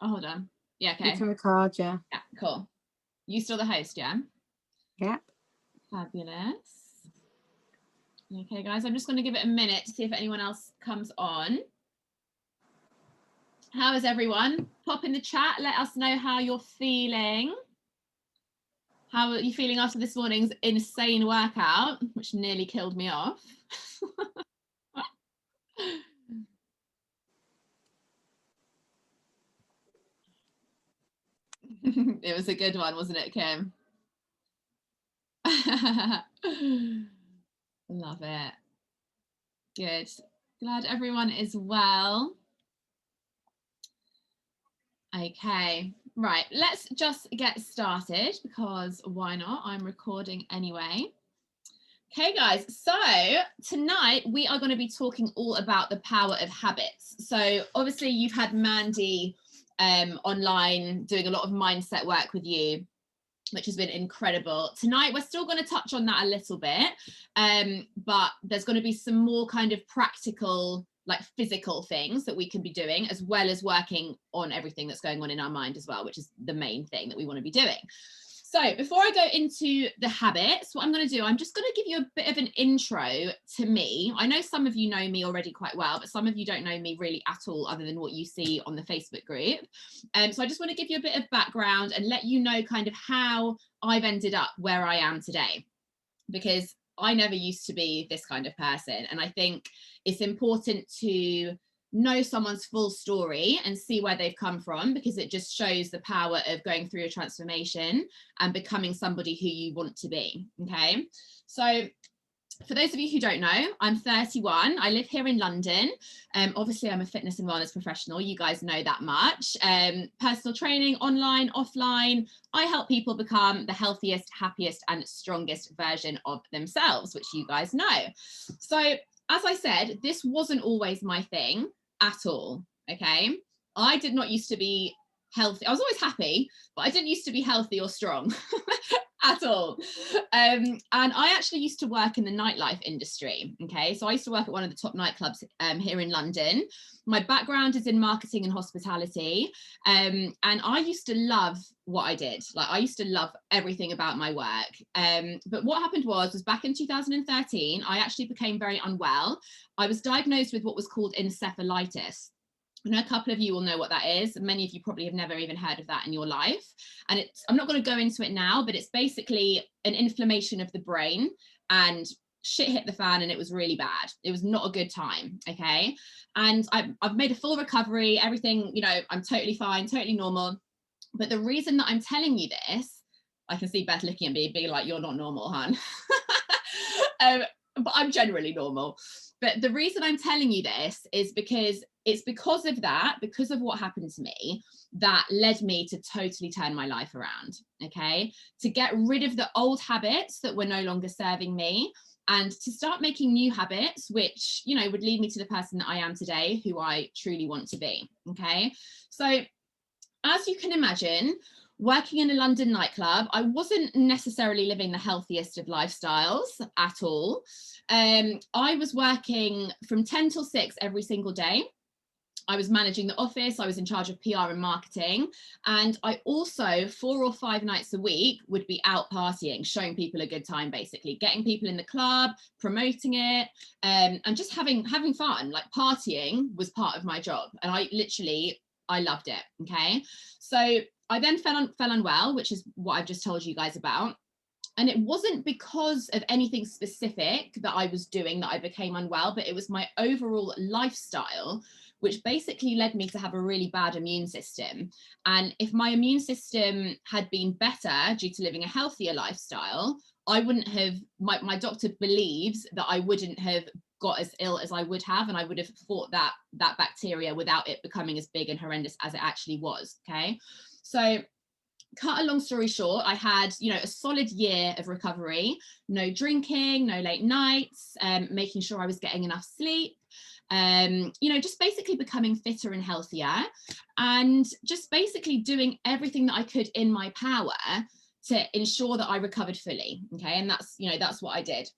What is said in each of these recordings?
Oh, hold on. Yeah, You okay. can record, yeah. Yeah, cool. You still the host, yeah? Yeah. Fabulous. Okay, guys, I'm just going to give it a minute to see if anyone else comes on. How is everyone? Pop in the chat. Let us know how you're feeling. How are you feeling after this morning's insane workout, which nearly killed me off? It was a good one, wasn't it, Kim? Love it. Good. Glad everyone is well. Okay, right, let's just get started because why not? I'm recording anyway. Okay, guys, so tonight we are going to be talking all about the power of habits. So obviously you've had Mandy online doing a lot of mindset work with you, which has been incredible. Tonight we're still going to touch on that a little bit, but there's going to be some more kind of practical, like physical things that we can be doing, as well as working on everything that's going on in our mind as well, which is the main thing that we want to be doing. So before I go into the habits, what I'm going to do, I'm just going to give you a bit of an intro to me. I know some of you know me already quite well, but some of you don't know me really at all other than what you see on the Facebook group. So I just want to give you a bit of background and let you know kind of how I've ended up where I am today, because I never used to be this kind of person. And I think it's important to know someone's full story and see where they've come from, because it just shows the power of going through a transformation and becoming somebody who you want to be. Okay, so for those of you who don't know, I'm 31. I live here in London. Obviously, I'm a fitness and wellness professional. You guys know that much. Personal training, online, offline. I help people become the healthiest, happiest, and strongest version of themselves, which you guys know. So, as I said, this wasn't always my thing at all. Okay. I did not used to be healthy. I was always happy, but I didn't used to be healthy or strong. At all. And I actually used to work in the nightlife industry. Okay, so I used to work at one of the top nightclubs here in London. My background is in marketing and hospitality, and I used to love what I did. Like, I used to love everything about my work. But what happened was back in 2013, I actually became very unwell. I was diagnosed with what was called encephalitis. I know a couple of you will know what that is. Many of you probably have never even heard of that in your life. And I'm not going to go into it now, but it's basically an inflammation of the brain, and shit hit the fan and it was really bad. It was not a good time. Okay. And I've made a full recovery, everything, you know, I'm totally fine, totally normal. But the reason that I'm telling you this, I can see Beth looking at me being like, you're not normal, hon. But I'm generally normal. But the reason I'm telling you this is because it's because of that, because of what happened to me, that led me to totally turn my life around. Okay, to get rid of the old habits that were no longer serving me, and to start making new habits, which, you know, would lead me to the person that I am today, who I truly want to be. Okay, so as you can imagine, working in a London nightclub, I wasn't necessarily living the healthiest of lifestyles at all. I was working from 10 till 6 every single day. I was managing the office, I was in charge of PR and marketing, and I also 4 or 5 nights a week would be out partying, showing people a good time, basically getting people in the club, promoting it, and just having fun. Like, partying was part of my job, and I loved it. Okay, so I then fell unwell, which is what I've just told you guys about. And it wasn't because of anything specific that I was doing that I became unwell, but it was my overall lifestyle, which basically led me to have a really bad immune system. And if my immune system had been better due to living a healthier lifestyle, I wouldn't have, my doctor believes that I wouldn't have got as ill as I would have, and I would have fought that bacteria without it becoming as big and horrendous as it actually was. Okay, so cut a long story short, I had, you know, a solid year of recovery, no drinking, no late nights, making sure I was getting enough sleep, you know, just basically becoming fitter and healthier, and just basically doing everything that I could in my power to ensure that I recovered fully. Okay, and that's, you know, that's what I did.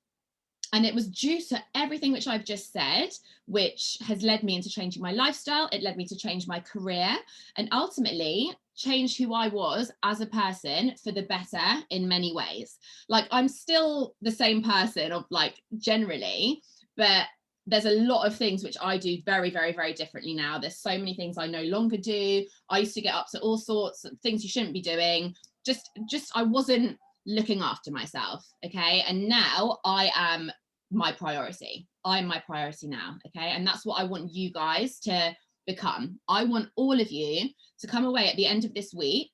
And it was due to everything which I've just said, which has led me into changing my lifestyle. It led me to change my career and ultimately change who I was as a person for the better in many ways. Like, I'm still the same person of like generally, but there's a lot of things which I do very, very, very differently now. There's so many things I no longer do. I used to get up to all sorts of things you shouldn't be doing. Just I wasn't looking after myself. Okay. And now I am my priority. I'm my priority now. Okay. And that's what I want you guys to become. I want all of you to come away at the end of this week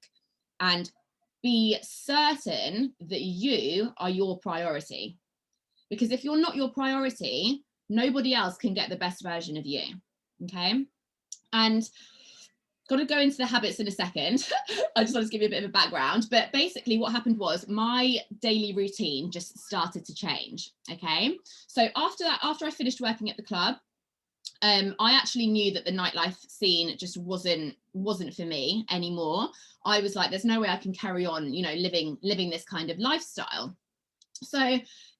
and be certain that you are your priority. Because if you're not your priority, nobody else can get the best version of you. Okay. And got to go into the habits in a second. I just wanted to give you a bit of a background, but basically what happened was my daily routine just started to change. Okay. So after I finished working at the club, I actually knew that the nightlife scene just wasn't for me anymore. I was like, there's no way I can carry on, you know, living this kind of lifestyle. So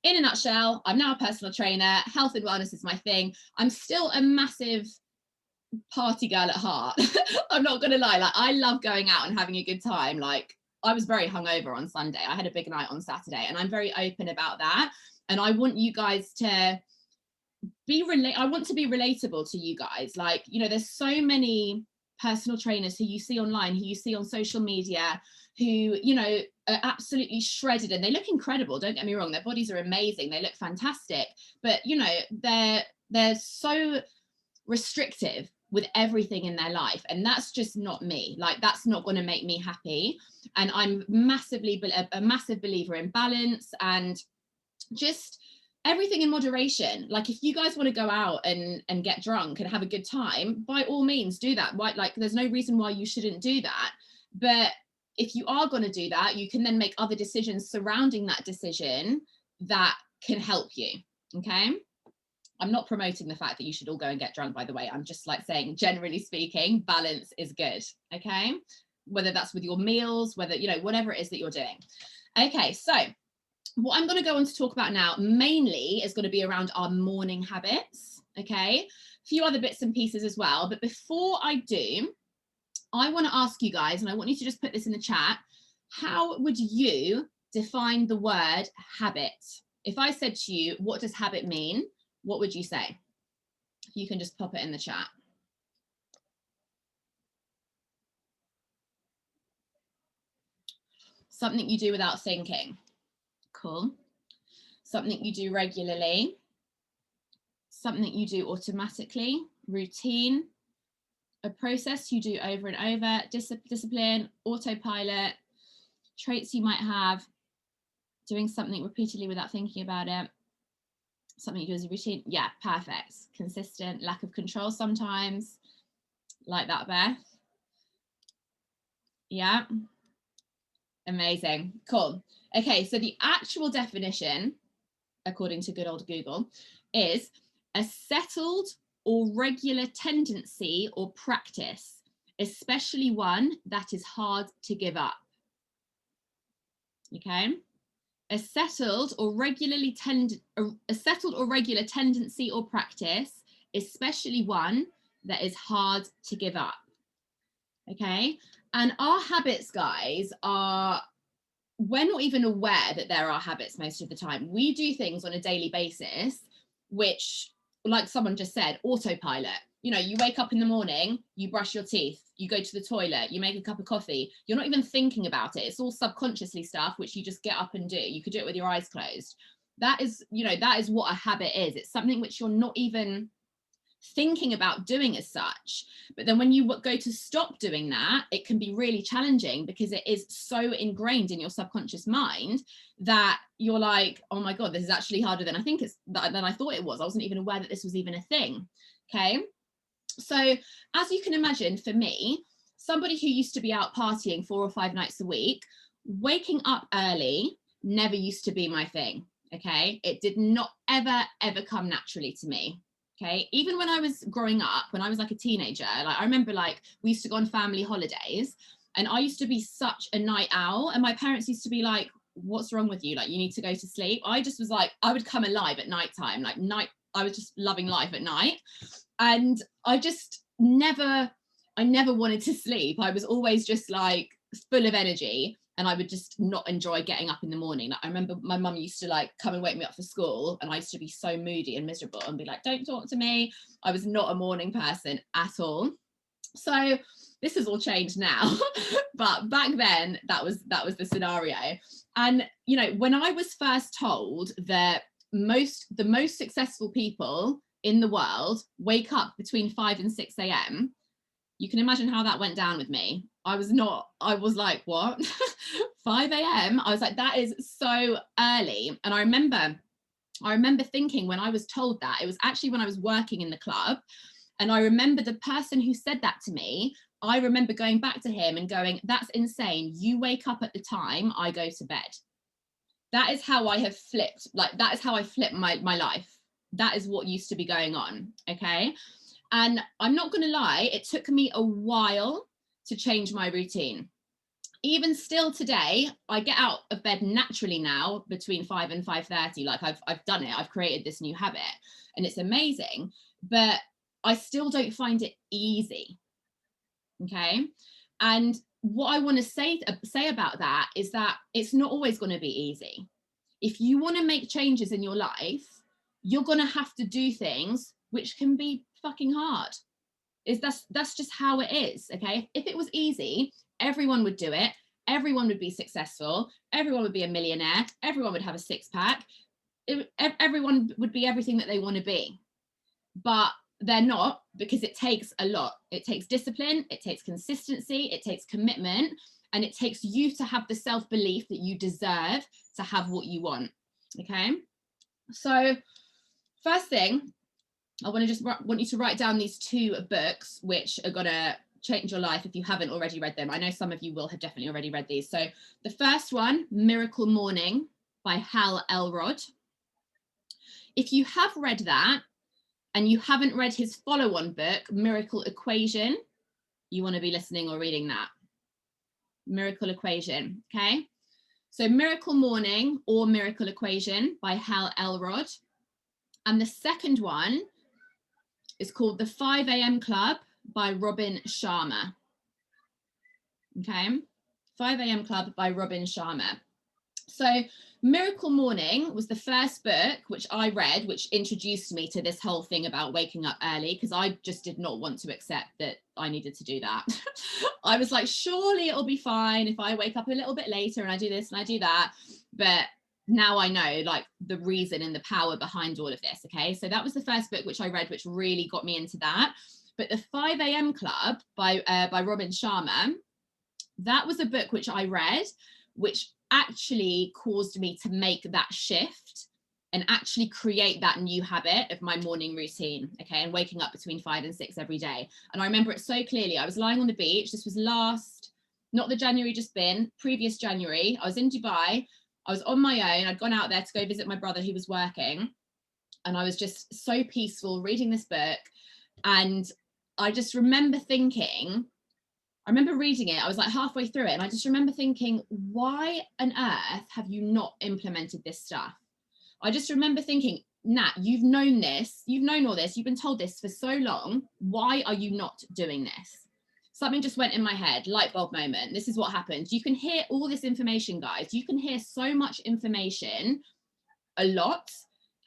in a nutshell, I'm now a personal trainer. Health and wellness is my thing. I'm still a massive party girl at heart. I'm not gonna lie, like I love going out and having a good time. Like, I was very hungover on Sunday. I had a big night on Saturday, and I'm very open about that. And I want you guys to I want to be relatable to you guys. Like, you know, there's so many personal trainers who you see online, who you see on social media, who, you know, are absolutely shredded and they look incredible. Don't get me wrong, their bodies are amazing, they look fantastic, but you know, they're so restrictive with everything in their life, and that's just not me. Like, that's not going to make me happy. And I'm a massive believer in balance and just everything in moderation. Like, if you guys want to go out and get drunk and have a good time, by all means do that. Like, there's no reason why you shouldn't do that. But if you are going to do that, you can then make other decisions surrounding that decision that can help you. Okay. I'm not promoting the fact that you should all go and get drunk, by the way. I'm just like saying, generally speaking, balance is good. Okay. Whether that's with your meals, whether, you know, whatever it is that you're doing. Okay. So what I'm going to go on to talk about now mainly is going to be around our morning habits. Okay. A few other bits and pieces as well. But before I do, I want to ask you guys, and I want you to just put this in the chat. How would you define the word habit? If I said to you, what does habit mean? What would you say? You can just pop it in the chat. Something you do without thinking. Cool. Something you do regularly. Something you do automatically. Routine. A process you do over and over. Discipline. Autopilot. Traits you might have. Doing something repeatedly without thinking about it. Something you do as a routine. Yeah, perfect. Consistent. Lack of control sometimes. Like that, Beth. Yeah. Amazing. Cool. Okay, so the actual definition, according to good old Google, is a settled or regular tendency or practice, especially one that is hard to give up. Okay. A settled or regular tendency or practice, especially one that is hard to give up. Okay. And our habits, guys, we're not even aware that there are habits most of the time. We do things on a daily basis, which, like someone just said, autopilot. You know, you wake up in the morning, you brush your teeth, you go to the toilet, you make a cup of coffee. You're not even thinking about it. It's all subconsciously stuff, which you just get up and do. You could do it with your eyes closed. That is, you know, that is what a habit is. It's something which you're not even thinking about doing as such. But then when you go to stop doing that, it can be really challenging because it is so ingrained in your subconscious mind that you're like, oh my God, this is actually harder than I thought it was. I wasn't even aware that this was even a thing. Okay. So as you can imagine, for me, somebody who used to be out partying 4 or 5 nights a week, waking up early never used to be my thing. Okay. It did not ever come naturally to me. Okay. Even when I was growing up, when I was like a teenager, like I remember like we used to go on family holidays and I used to be such a night owl and my parents used to be like, what's wrong with you? Like, you need to go to sleep. I just was like, I would come alive at nighttime, like I was just loving life at night. And I never wanted to sleep. I was always just like full of energy, and I would just not enjoy getting up in the morning. Like, I remember my mum used to like come and wake me up for school, and I used to be so moody and miserable and be like, don't talk to me. I was not a morning person at all. So this has all changed now. But back then that was the scenario. And you know, when I was first told that the most successful people in the world wake up between 5 and 6 a.m, you can imagine how that went down with me. I was like, what? 5 a.m? I was like, that is so early. And I remember thinking, when I was told that, it was actually when I was working in the club. And I remember the person who said that to me, I remember going back to him and going, that's insane. You wake up at the time I go to bed. That is how I have flipped. Like, that is how I flipped my life. That is what used to be going on. Okay. And I'm not going to lie, it took me a while to change my routine. Even still today, I get out of bed naturally now between 5 and 5:30. Like, I've done it. I've created this new habit and it's amazing, but I still don't find it easy. Okay. And what I want to say about that is that it's not always going to be easy. If you want to make changes in your life, you're going to have to do things which can be fucking hard. That's just how it is. Okay. If it was easy, everyone would do it. Everyone would be successful. Everyone would be a millionaire. Everyone would have a six-pack. Everyone would be everything that they want to be. But they're not, because it takes a lot. It takes discipline, it takes consistency, it takes commitment, and it takes you to have the self-belief that you deserve to have what you want. Okay. So first thing, I want you to write down these 2 books which are gonna change your life if you haven't already read them. I know some of you will have definitely already read these. So the first one, Miracle Morning by Hal Elrod. If you have read that and you haven't read his follow-on book, Miracle Equation, you want to be listening or reading that. Miracle Equation. Okay. So Miracle Morning or Miracle Equation by Hal Elrod. And the second one is called The 5 a.m. Club by Robin Sharma. Okay. 5 a.m. Club by Robin Sharma. So Miracle Morning was the first book which I read, which introduced me to this whole thing about waking up early, because I just did not want to accept that I needed to do that. I was like, surely it'll be fine if I wake up a little bit later and I do this and I do that. But now I know like the reason and the power behind all of this. Okay. So that was the first book which I read, which really got me into that. But the 5 a.m. Club by Robin Sharma, that was a book which I read, which actually caused me to make that shift and actually create that new habit of my morning routine. Okay. And waking up between 5 and 6 every day. And I remember it so clearly. I was lying on the beach. This was not the January just been, previous January. I was in Dubai. I was on my own. I'd gone out there to go visit my brother who was working. And I was just so peaceful reading this book. And I just remember thinking, I remember reading it, I was like halfway through it, and I just remember thinking, why on earth have you not implemented this stuff? I just remember thinking, Nat, you've known this, you've known all this, you've been told this for so long, why are you not doing this? Something just went in my head, light bulb moment. This is what happens. You can hear all this information, guys. You can hear so much information a lot,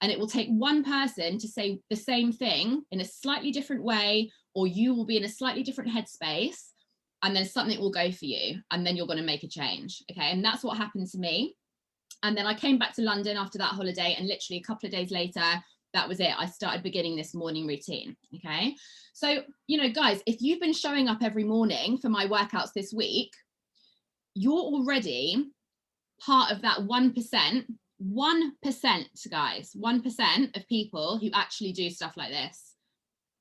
and it will take one person to say the same thing in a slightly different way, or you will be in a slightly different headspace, and then something will go for you, and then you're going to make a change. Okay. And that's what happened to me. And then I came back to London after that holiday, and literally a couple of days later, that was it. I started beginning this morning routine. Okay. So, you know, guys, if you've been showing up every morning for my workouts this week, you're already part of that 1%, guys, 1% of people who actually do stuff like this.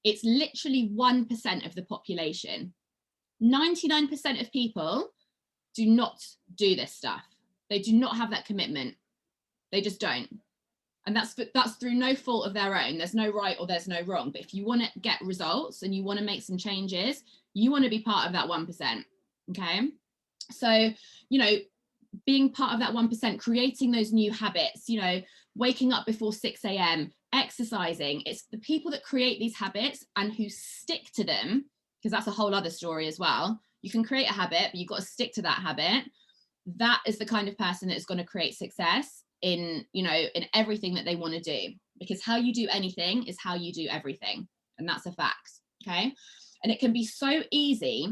It's literally 1% of the population. 99% of people do not do this stuff. They do not have that commitment. They just don't. And that's through no fault of their own. There's no right or there's no wrong. But if you want to get results and you want to make some changes, you want to be part of that 1%. Okay. So, you know, being part of that 1%, creating those new habits, you know, waking up before 6 a.m, exercising. It's the people that create these habits and who stick to them, because that's a whole other story as well. You can create a habit, but you've got to stick to that habit. That is the kind of person that is going to create success in, you know, in everything that they want to do, because how you do anything is how you do everything. And that's a fact. Okay. And it can be so easy.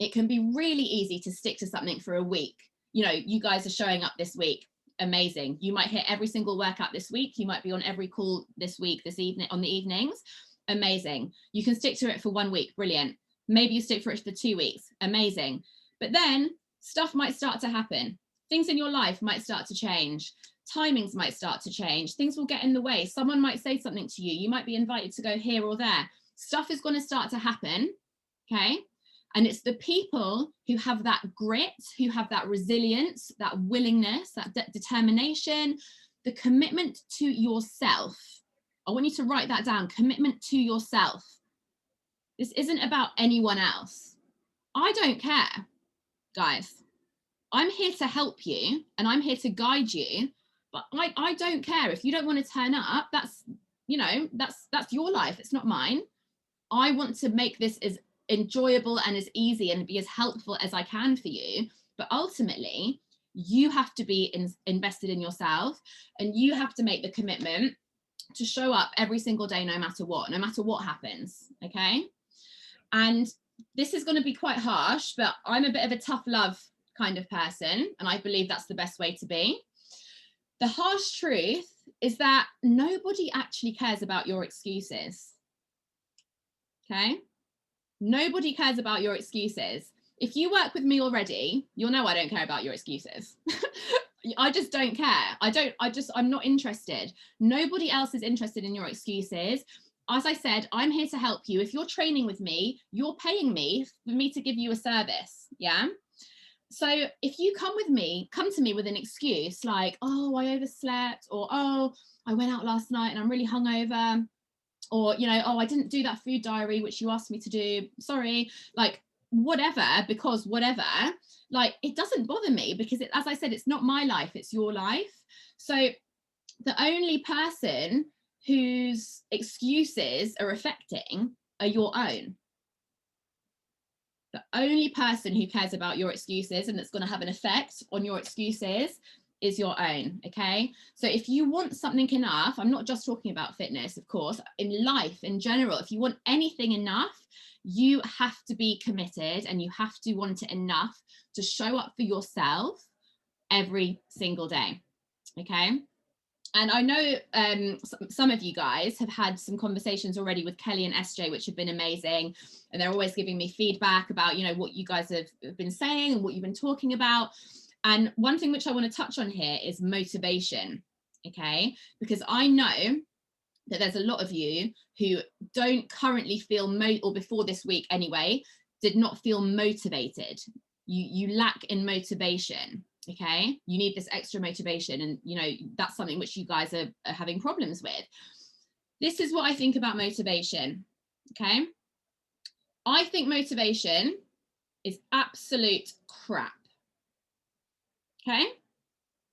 It can be really easy to stick to something for a week. You know, you guys are showing up this week. Amazing. You might hit every single workout this week. You might be on every call this week, this evening, on the evenings. Amazing. You can stick to it for 1 week. Brilliant. Maybe you stick for it for 2 weeks. Amazing. But then stuff might start to happen. Things in your life might start to change. Timings might start to change. Things will get in the way. Someone might say something to you. You might be invited to go here or there. Stuff is going to start to happen. Okay. And it's the people who have that grit, who have that resilience, that willingness, that determination, the commitment to yourself. I want you to write that down. Commitment to yourself. This isn't about anyone else. I don't care, guys. I'm here to help you and I'm here to guide you, but I don't care. If you don't want to turn up, that's, you know, that's your life. It's not mine. I want to make this as enjoyable and as easy and be as helpful as I can for you. But ultimately, you have to be invested in yourself, and you have to make the commitment to show up every single day, no matter what happens. Okay. And this is going to be quite harsh, but I'm a bit of a tough love kind of person, and I believe that's the best way to be. The harsh truth is that nobody actually cares about your excuses. Okay. Nobody cares about your excuses. If you work with me already, you'll know I don't care about your excuses. I just don't care. I'm not interested. Nobody else is interested in your excuses. As I said, I'm here to help you. If you're training with me, you're paying me for me to give you a service. Yeah. So if you come to me with an excuse like, oh, I overslept, or, oh, I went out last night and I'm really hungover, or, you know, oh, I didn't do that food diary, which you asked me to do, sorry, like whatever, because whatever, like, it doesn't bother me, because as I said, it's not my life, it's your life. So the only person whose excuses are affecting are your own. The only person who cares about your excuses and that's going to have an effect on your excuses is your own. Okay. So if you want something enough, I'm not just talking about fitness, of course, in life in general, if you want anything enough, you have to be committed and you have to want it enough to show up for yourself every single day. Okay. And I know some of you guys have had some conversations already with Kelly and SJ, which have been amazing. And they're always giving me feedback about, you know, what you guys have been saying and what you've been talking about. And one thing which I want to touch on here is motivation. Okay, because I know that there's a lot of you who don't currently feel, or before this week anyway, did not feel motivated. You lack in motivation. Okay, you need this extra motivation, and you know that's something which you guys are having problems with. This is what I think about motivation. Okay, I think motivation is absolute crap. Okay,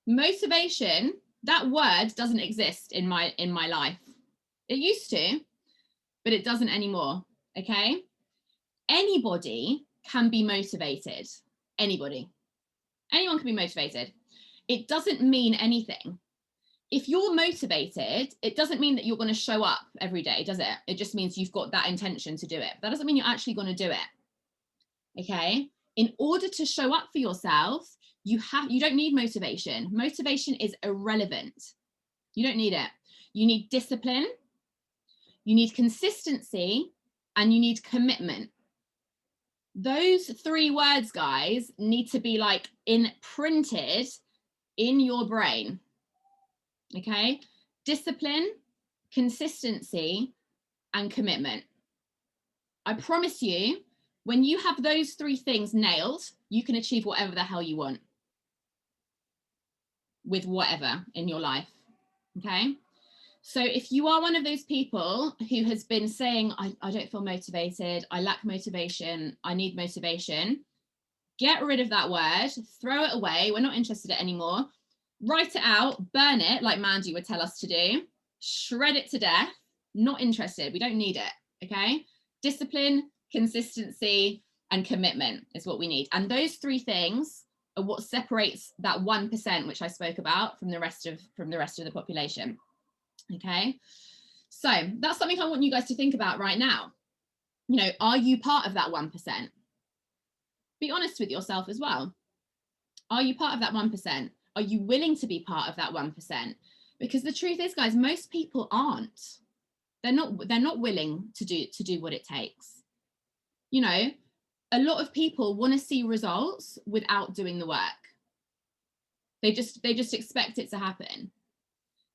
motivation, that word doesn't exist in my life. It used to, but it doesn't anymore. Okay, anybody can be motivated. Anyone can be motivated. It doesn't mean anything. If you're motivated, it doesn't mean that you're going to show up every day, does it? It just means you've got that intention to do it. That doesn't mean you're actually going to do it. Okay? In order to show up for yourself, you don't need motivation. Motivation is irrelevant. You don't need it. You need discipline, you need consistency, and you need commitment. Those three words, guys, need to be like imprinted in your brain. Okay? Discipline, consistency, and commitment. I promise you, when you have those three things nailed, you can achieve whatever the hell you want with whatever in your life. Okay? So if you are one of those people who has been saying, I don't feel motivated, I lack motivation, I need motivation, Get rid of that word, throw it away. We're not interested in it anymore. Write it out, burn it like Mandy would tell us to do, shred it to death. Not interested. We don't need it. Okay. Discipline, consistency, and commitment is what we need. And those three things are what separates that 1%, which I spoke about, from the rest of the population. Okay. So that's something I want you guys to think about right now. You know, are you part of that 1%? Be honest with yourself as well. Are you part of that 1%? Are you willing to be part of that 1%? Because the truth is, guys, most people aren't. They're not willing to do what it takes. You know, a lot of people want to see results without doing the work. They just expect it to happen.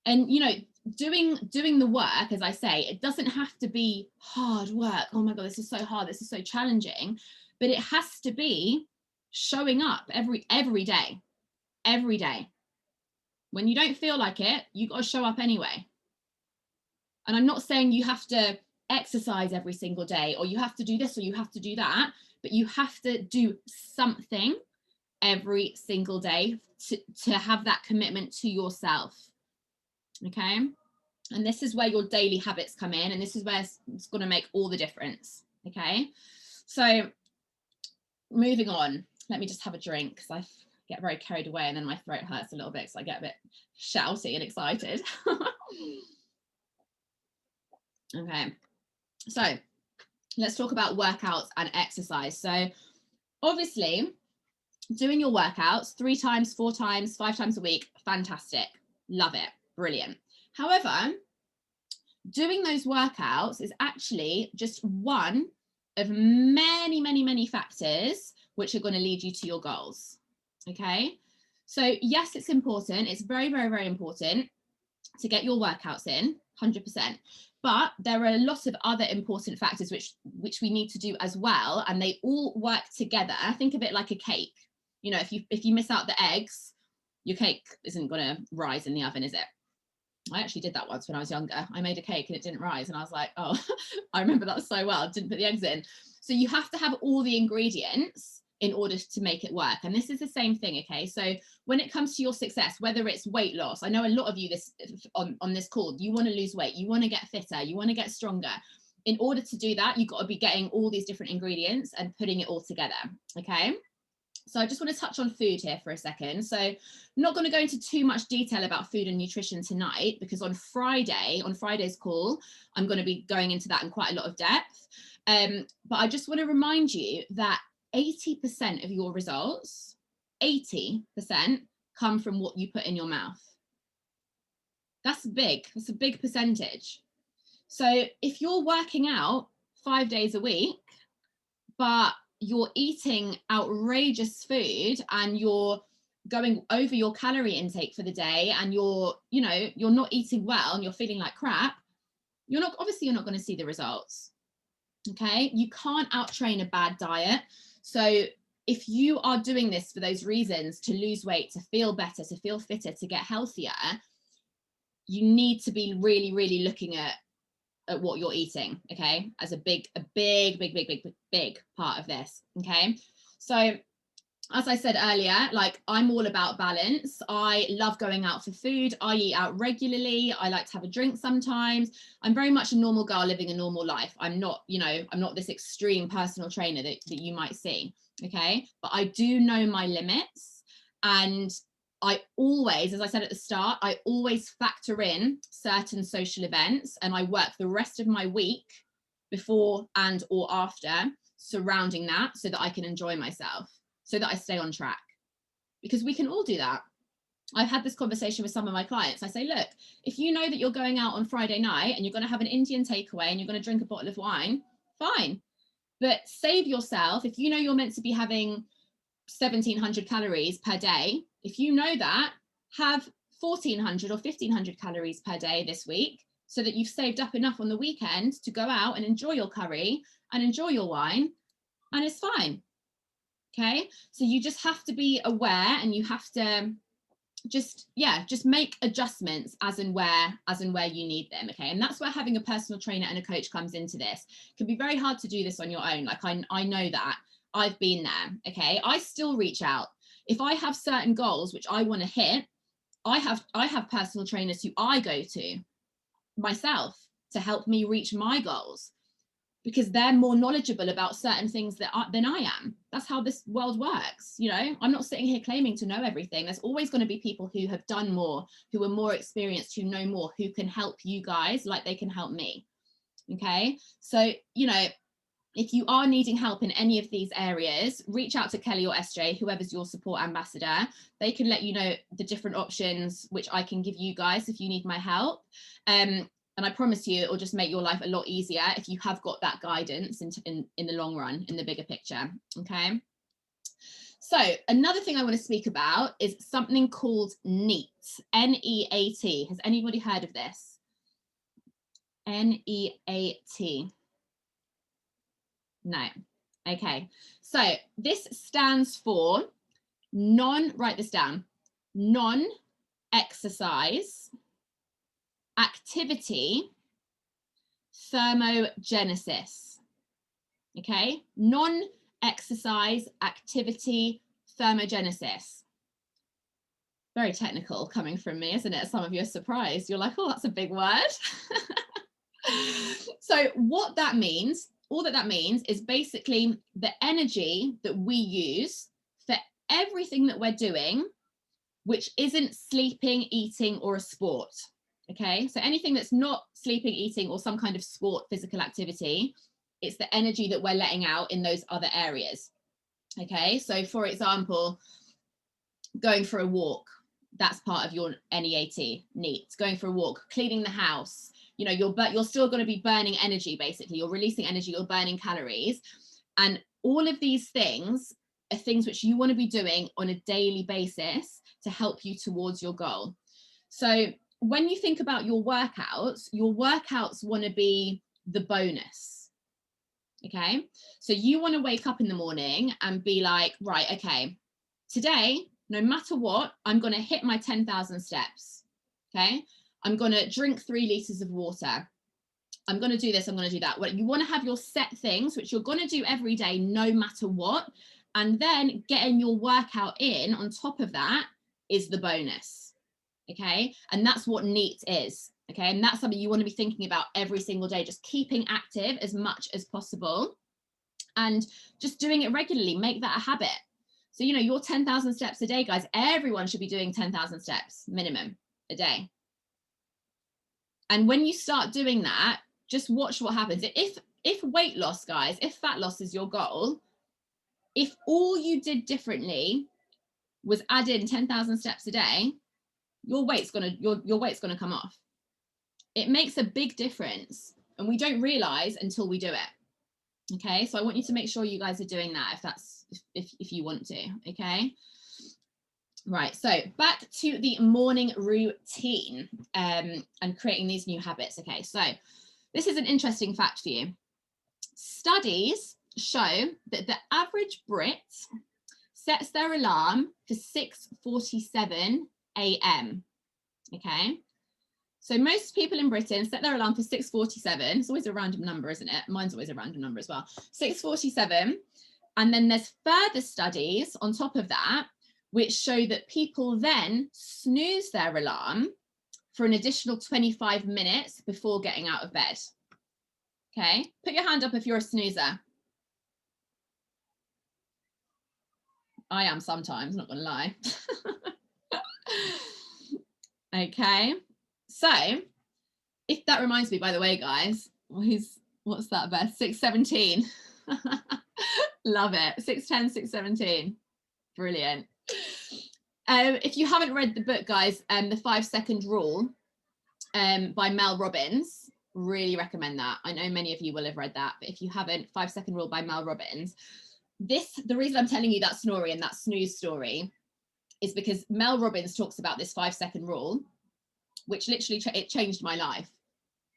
And, you know, doing the work, as I say, it doesn't have to be hard work. Oh my God, this is so hard. This is so challenging. But it has to be showing up every day. When you don't feel like it, you got to show up anyway. And I'm not saying you have to exercise every single day, or you have to do this, or you have to do that, but you have to do something every single day to have that commitment to yourself. Okay. And this is where your daily habits come in, and this is where it's going to make all the difference. Okay. So moving on, let me just have a drink because I get very carried away and then my throat hurts a little bit, so I get a bit shouty and excited. Okay, so let's talk about workouts and exercise. So obviously doing your workouts 3 times, 4 times, 5 times a week, fantastic, love it, brilliant. However, doing those workouts is actually just one of many factors which are going to lead you to your goals. Okay, so yes, it's important. It's very important to get your workouts in, 100%. But there are a lot of other important factors which we need to do as well, and they all work together. Think of it like a cake. You know, if you miss out the eggs, your cake isn't going to rise in the oven, is it? I actually did that once when I was younger. I made a cake and it didn't rise, and I was like, oh, I remember that so well. Didn't put the eggs in. So you have to have all the ingredients in order to make it work. And this is the same thing, okay? So when it comes to your success, whether it's weight loss, I know a lot of you on this call, you want to lose weight, you want to get fitter, you want to get stronger. In order to do that, you've got to be getting all these different ingredients and putting it all together, okay? So I just want to touch on food here for a second. So I'm not going to go into too much detail about food and nutrition tonight, because on Friday's call, I'm going to be going into that in quite a lot of depth. But I just want to remind you that 80% of your results, 80% come from what you put in your mouth. That's big. That's a big percentage. So if you're working out 5 days a week, but you're eating outrageous food and you're going over your calorie intake for the day, and you're not eating well and you're feeling like crap, you're not going to see the results. Okay, you can't out-train a bad diet. So if you are doing this for those reasons, to lose weight, to feel better, to feel fitter, to get healthier, you need to be really looking at what you're eating, okay, as a big part of this. Okay, so as I said earlier, like, I'm all about balance. I love going out for food. I eat out regularly. I like to have a drink sometimes. I'm very much a normal girl living a normal life. I'm not this extreme personal trainer that you might see, okay? But I do know my limits, and I always, as I said at the start, I always factor in certain social events, and I work the rest of my week before and or after surrounding that, so that I can enjoy myself, so that I stay on track, because we can all do that. I've had this conversation with some of my clients. I say, look, if you know that you're going out on Friday night and you're going to have an Indian takeaway and you're going to drink a bottle of wine, fine. But save yourself. If you know you're meant to be having 1,700 calories per day, if you know that, have 1,400 or 1,500 calories per day this week, so that you've saved up enough on the weekend to go out and enjoy your curry and enjoy your wine, and it's fine. Okay, so you just have to be aware, and you have to just make adjustments as and where you need them. Okay, and that's where having a personal trainer and a coach comes into this. It can be very hard to do this on your own. Like, I know that. I've been there, okay? I still reach out. If I have certain goals which I want to hit, I have personal trainers who I go to myself to help me reach my goals, because they're more knowledgeable about certain things than I am. That's how this world works. You know, I'm not sitting here claiming to know everything. There's always going to be people who have done more, who are more experienced, who know more, who can help you guys like they can help me. Okay, so, you know, if you are needing help in any of these areas, reach out to Kelly or SJ, whoever's your support ambassador. They can let you know the different options which I can give you guys if you need my help. And I promise you, it will just make your life a lot easier if you have got that guidance in the long run, in the bigger picture, okay? So another thing I want to speak about is something called NEAT, N-E-A-T. Has anybody heard of this? N-E-A-T. No. Okay. So this stands for write this down, non-exercise activity thermogenesis. Okay, non-exercise activity thermogenesis. Very technical coming from me, isn't it? Some of you are surprised. You're like, oh, that's a big word. So what that means, all that means is basically the energy that we use for everything that we're doing, which isn't sleeping, eating, or a sport. Okay, so anything that's not sleeping, eating, or some kind of sport, physical activity, it's the energy that we're letting out in those other areas. Okay, so for example, going for a walk, that's part of your NEAT, NEAT. Going for a walk, cleaning the house, you know, you're still going to be burning energy, basically. You're releasing energy, you're burning calories. And all of these things are things which you want to be doing on a daily basis to help you towards your goal. So when you think about your workouts want to be the bonus. Okay, so you want to wake up in the morning and be like, right, okay, today, no matter what, I'm going to hit my 10,000 steps. Okay, I'm going to drink 3 liters of water. I'm going to do this, I'm going to do that. Well, you want to have your set things, which you're going to do every day, no matter what. And then getting your workout in on top of that is the bonus. Okay, and that's what NEAT is. Okay, and that's something you want to be thinking about every single day, just keeping active as much as possible and just doing it regularly. Make that a habit. So, you know, your 10,000 steps a day, guys, everyone should be doing 10,000 steps minimum a day. And when you start doing that, just watch what happens. If weight loss, guys, if fat loss is your goal, if all you did differently was add in 10,000 steps a day, your weight's gonna come off. It makes a big difference, and we don't realize until we do it. Okay, so I want you to make sure you guys are doing that if you want to. Okay, right, so back to the morning routine and creating these new habits. Okay, so this is an interesting fact for you. Studies show that the average Brit sets their alarm for 6:47 a.m. Okay, so most people in Britain set their alarm for 6:47. It's always a random number, isn't it? Mine's always a random number as well. 6:47. And then there's further studies on top of that, which show that people then snooze their alarm for an additional 25 minutes before getting out of bed. Okay, put your hand up if you're a snoozer. I am sometimes, not gonna lie. Okay, so if that reminds me, by the way, guys, what's that best? 6:17. Love it. 6:10, 6:17. Brilliant. If you haven't read the book, guys, the 5-second rule by Mel Robbins, really recommend that. I know many of you will have read that, but if you haven't, 5-second rule by Mel Robbins. The reason I'm telling you that story and that snooze story is because Mel Robbins talks about this 5-second rule, which literally it changed my life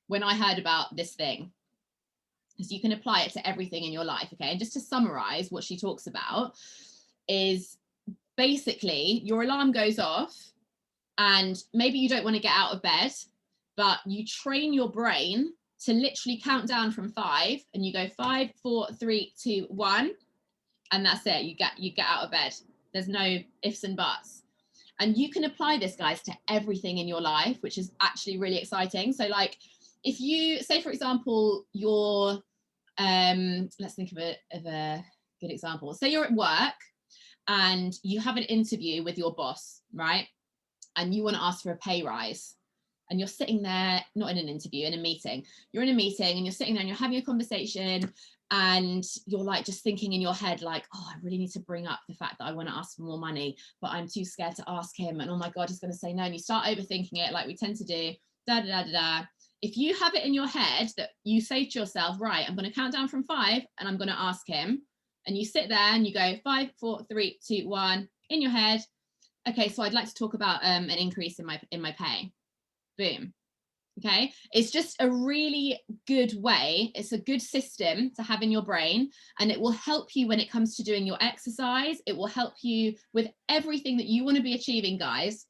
when I heard about this thing, because you can apply it to everything in your life. Okay, and just to summarize what she talks about is basically your alarm goes off and maybe you don't want to get out of bed, but you train your brain to literally count down from 5, and you go 5, 4, 3, 2, 1. and that's it. You get out of bed. There's no ifs and buts. And you can apply this, guys, to everything in your life, which is actually really exciting. So like, if you say, for example, you're, let's think of a good example. Say you're at work and you have an interview with your boss, right? And you want to ask for a pay rise. And you're sitting there, not in an interview, in a meeting. You're in a meeting and you're sitting there and you're having a conversation, and you're like just thinking in your head, like, oh, I really need to bring up the fact that I want to ask for more money, but I'm too scared to ask him. And oh my God, he's going to say no. And you start overthinking it like we tend to do, da da da da da. If you have it in your head that you say to yourself, right, I'm going to count down from 5 and I'm going to ask him. And you sit there and you go 5, 4, 3, 2, 1 in your head. Okay, so I'd like to talk about an increase in my pay. Boom. Okay, it's just a really good way. It's a good system to have in your brain, and it will help you when it comes to doing your exercise. It will help you with everything that you want to be achieving, guys,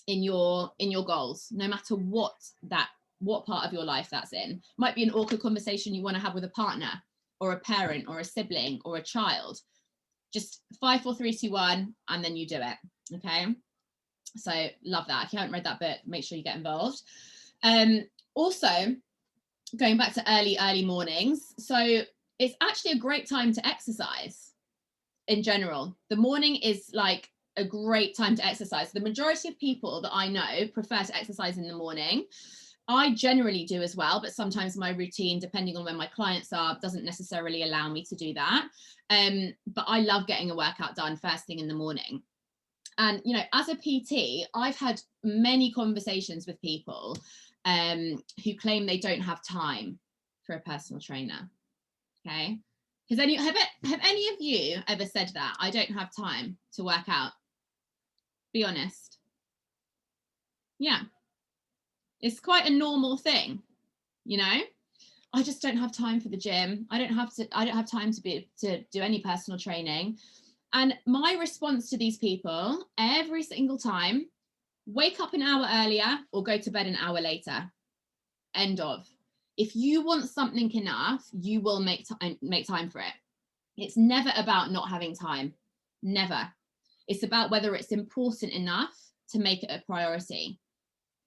in your goals, no matter what part of your life that's in. Might be an awkward conversation you want to have with a partner or a parent or a sibling or a child. Just 5, 4, 3, 2, 1, and then you do it. Okay, so love that. If you haven't read that book, make sure you get involved. Also, going back to early mornings, so it's actually a great time to exercise in general. The morning is like a great time to exercise. The majority of people that I know prefer to exercise in the morning. I generally do as well, but sometimes my routine, depending on when my clients are, doesn't necessarily allow me to do that. But I love getting a workout done first thing in the morning. And, you know, as a PT, I've had many conversations with people who claim they don't have time for a personal trainer. Okay. Have any of you ever said that? I don't have time to work out. Be honest. Yeah. It's quite a normal thing, you know? I just don't have time for the gym. I don't have time to do any personal training. And my response to these people every single time, wake up an hour earlier or go to bed an hour later. End of. If you want something enough, you will make time for it. It's never about not having time. Never. It's about whether it's important enough to make it a priority.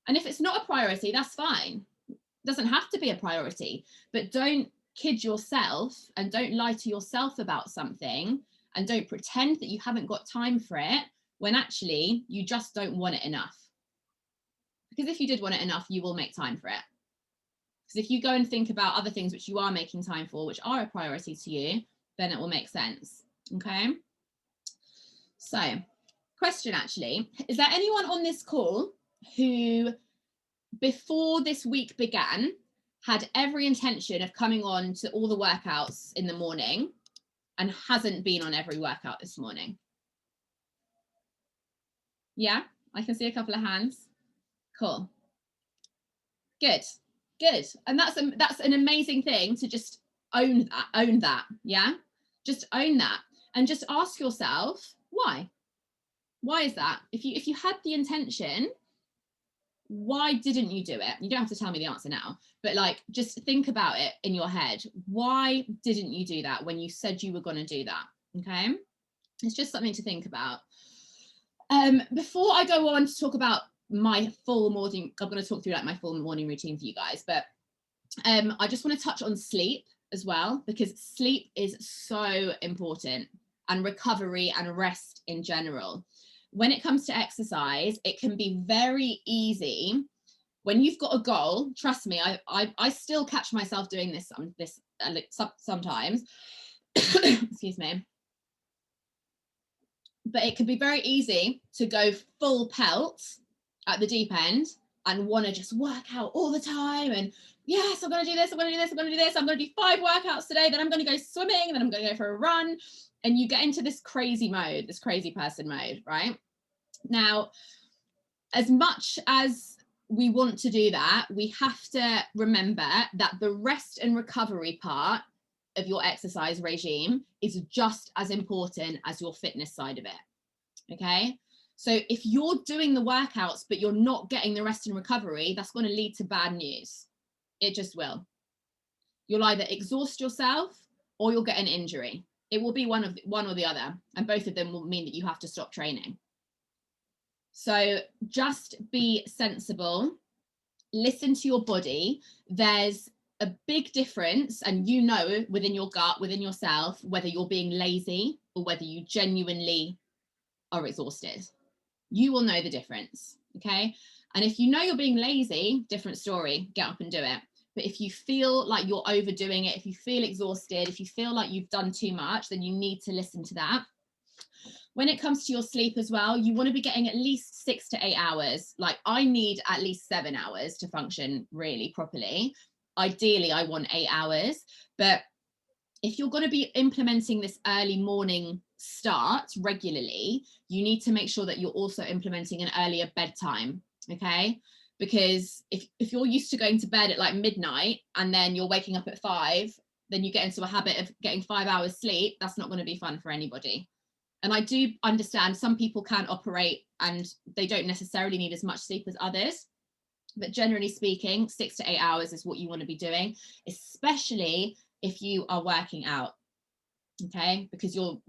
And if it's not a priority, that's fine. It doesn't have to be a priority, but don't kid yourself and don't lie to yourself about something, and don't pretend that you haven't got time for it when actually you just don't want it enough. Because if you did want it enough, you will make time for it. Because if you go and think about other things which you are making time for, which are a priority to you, then it will make sense. Okay. So, question actually, is there anyone on this call who, before this week began, had every intention of coming on to all the workouts in the morning and hasn't been on every workout this morning? Yeah, I can see a couple of hands. Cool. Good. And that's an amazing thing to just own that. Yeah, just own that and just ask yourself why is that? If you had the intention, why didn't you do it? You don't have to tell me the answer now, but like, just think about it in your head. Why didn't you do that when you said you were going to do that? Okay, it's just something to think about. Before I go on to talk about my full morning, I'm going to talk through like my full morning routine for you guys, but I just want to touch on sleep as well, because sleep is so important, and recovery and rest in general. When it comes to exercise, it can be very easy when you've got a goal. Trust me, I still catch myself doing this sometimes. Excuse me. But it can be very easy to go full pelt at the deep end and want to just work out all the time. And yes, I'm going to do this, I'm going to do this, I'm going to do this, I'm going to do 5 workouts today, then I'm going to go swimming, and then I'm going to go for a run. And you get into this crazy mode, this crazy person mode, right? Now, as much as we want to do that, we have to remember that the rest and recovery part of your exercise regime is just as important as your fitness side of it. Okay, so if you're doing the workouts but you're not getting the rest and recovery, that's going to lead to bad news. It just will. You'll either exhaust yourself or you'll get an injury. It will be one or the other, and both of them will mean that you have to stop training. So just be sensible, listen to your body. There's a big difference, and you know within your gut, within yourself, whether you're being lazy or whether you genuinely are exhausted. You will know the difference, okay? And if you know you're being lazy, different story, get up and do it. But if you feel like you're overdoing it, if you feel exhausted, if you feel like you've done too much, then you need to listen to that. When it comes to your sleep as well, you want to be getting at least 6 to 8 hours. Like I need at least 7 hours to function really properly. Ideally, I want 8 hours. But if you're going to be implementing this early morning start regularly, you need to make sure that you're also implementing an earlier bedtime, okay? Because if you're used to going to bed at like midnight and then you're waking up at 5, then you get into a habit of getting 5 hours sleep. That's not going to be fun for anybody. And I do understand some people can operate and they don't necessarily need as much sleep as others. But generally speaking, 6 to 8 hours is what you want to be doing, especially if you are working out, okay? Because you're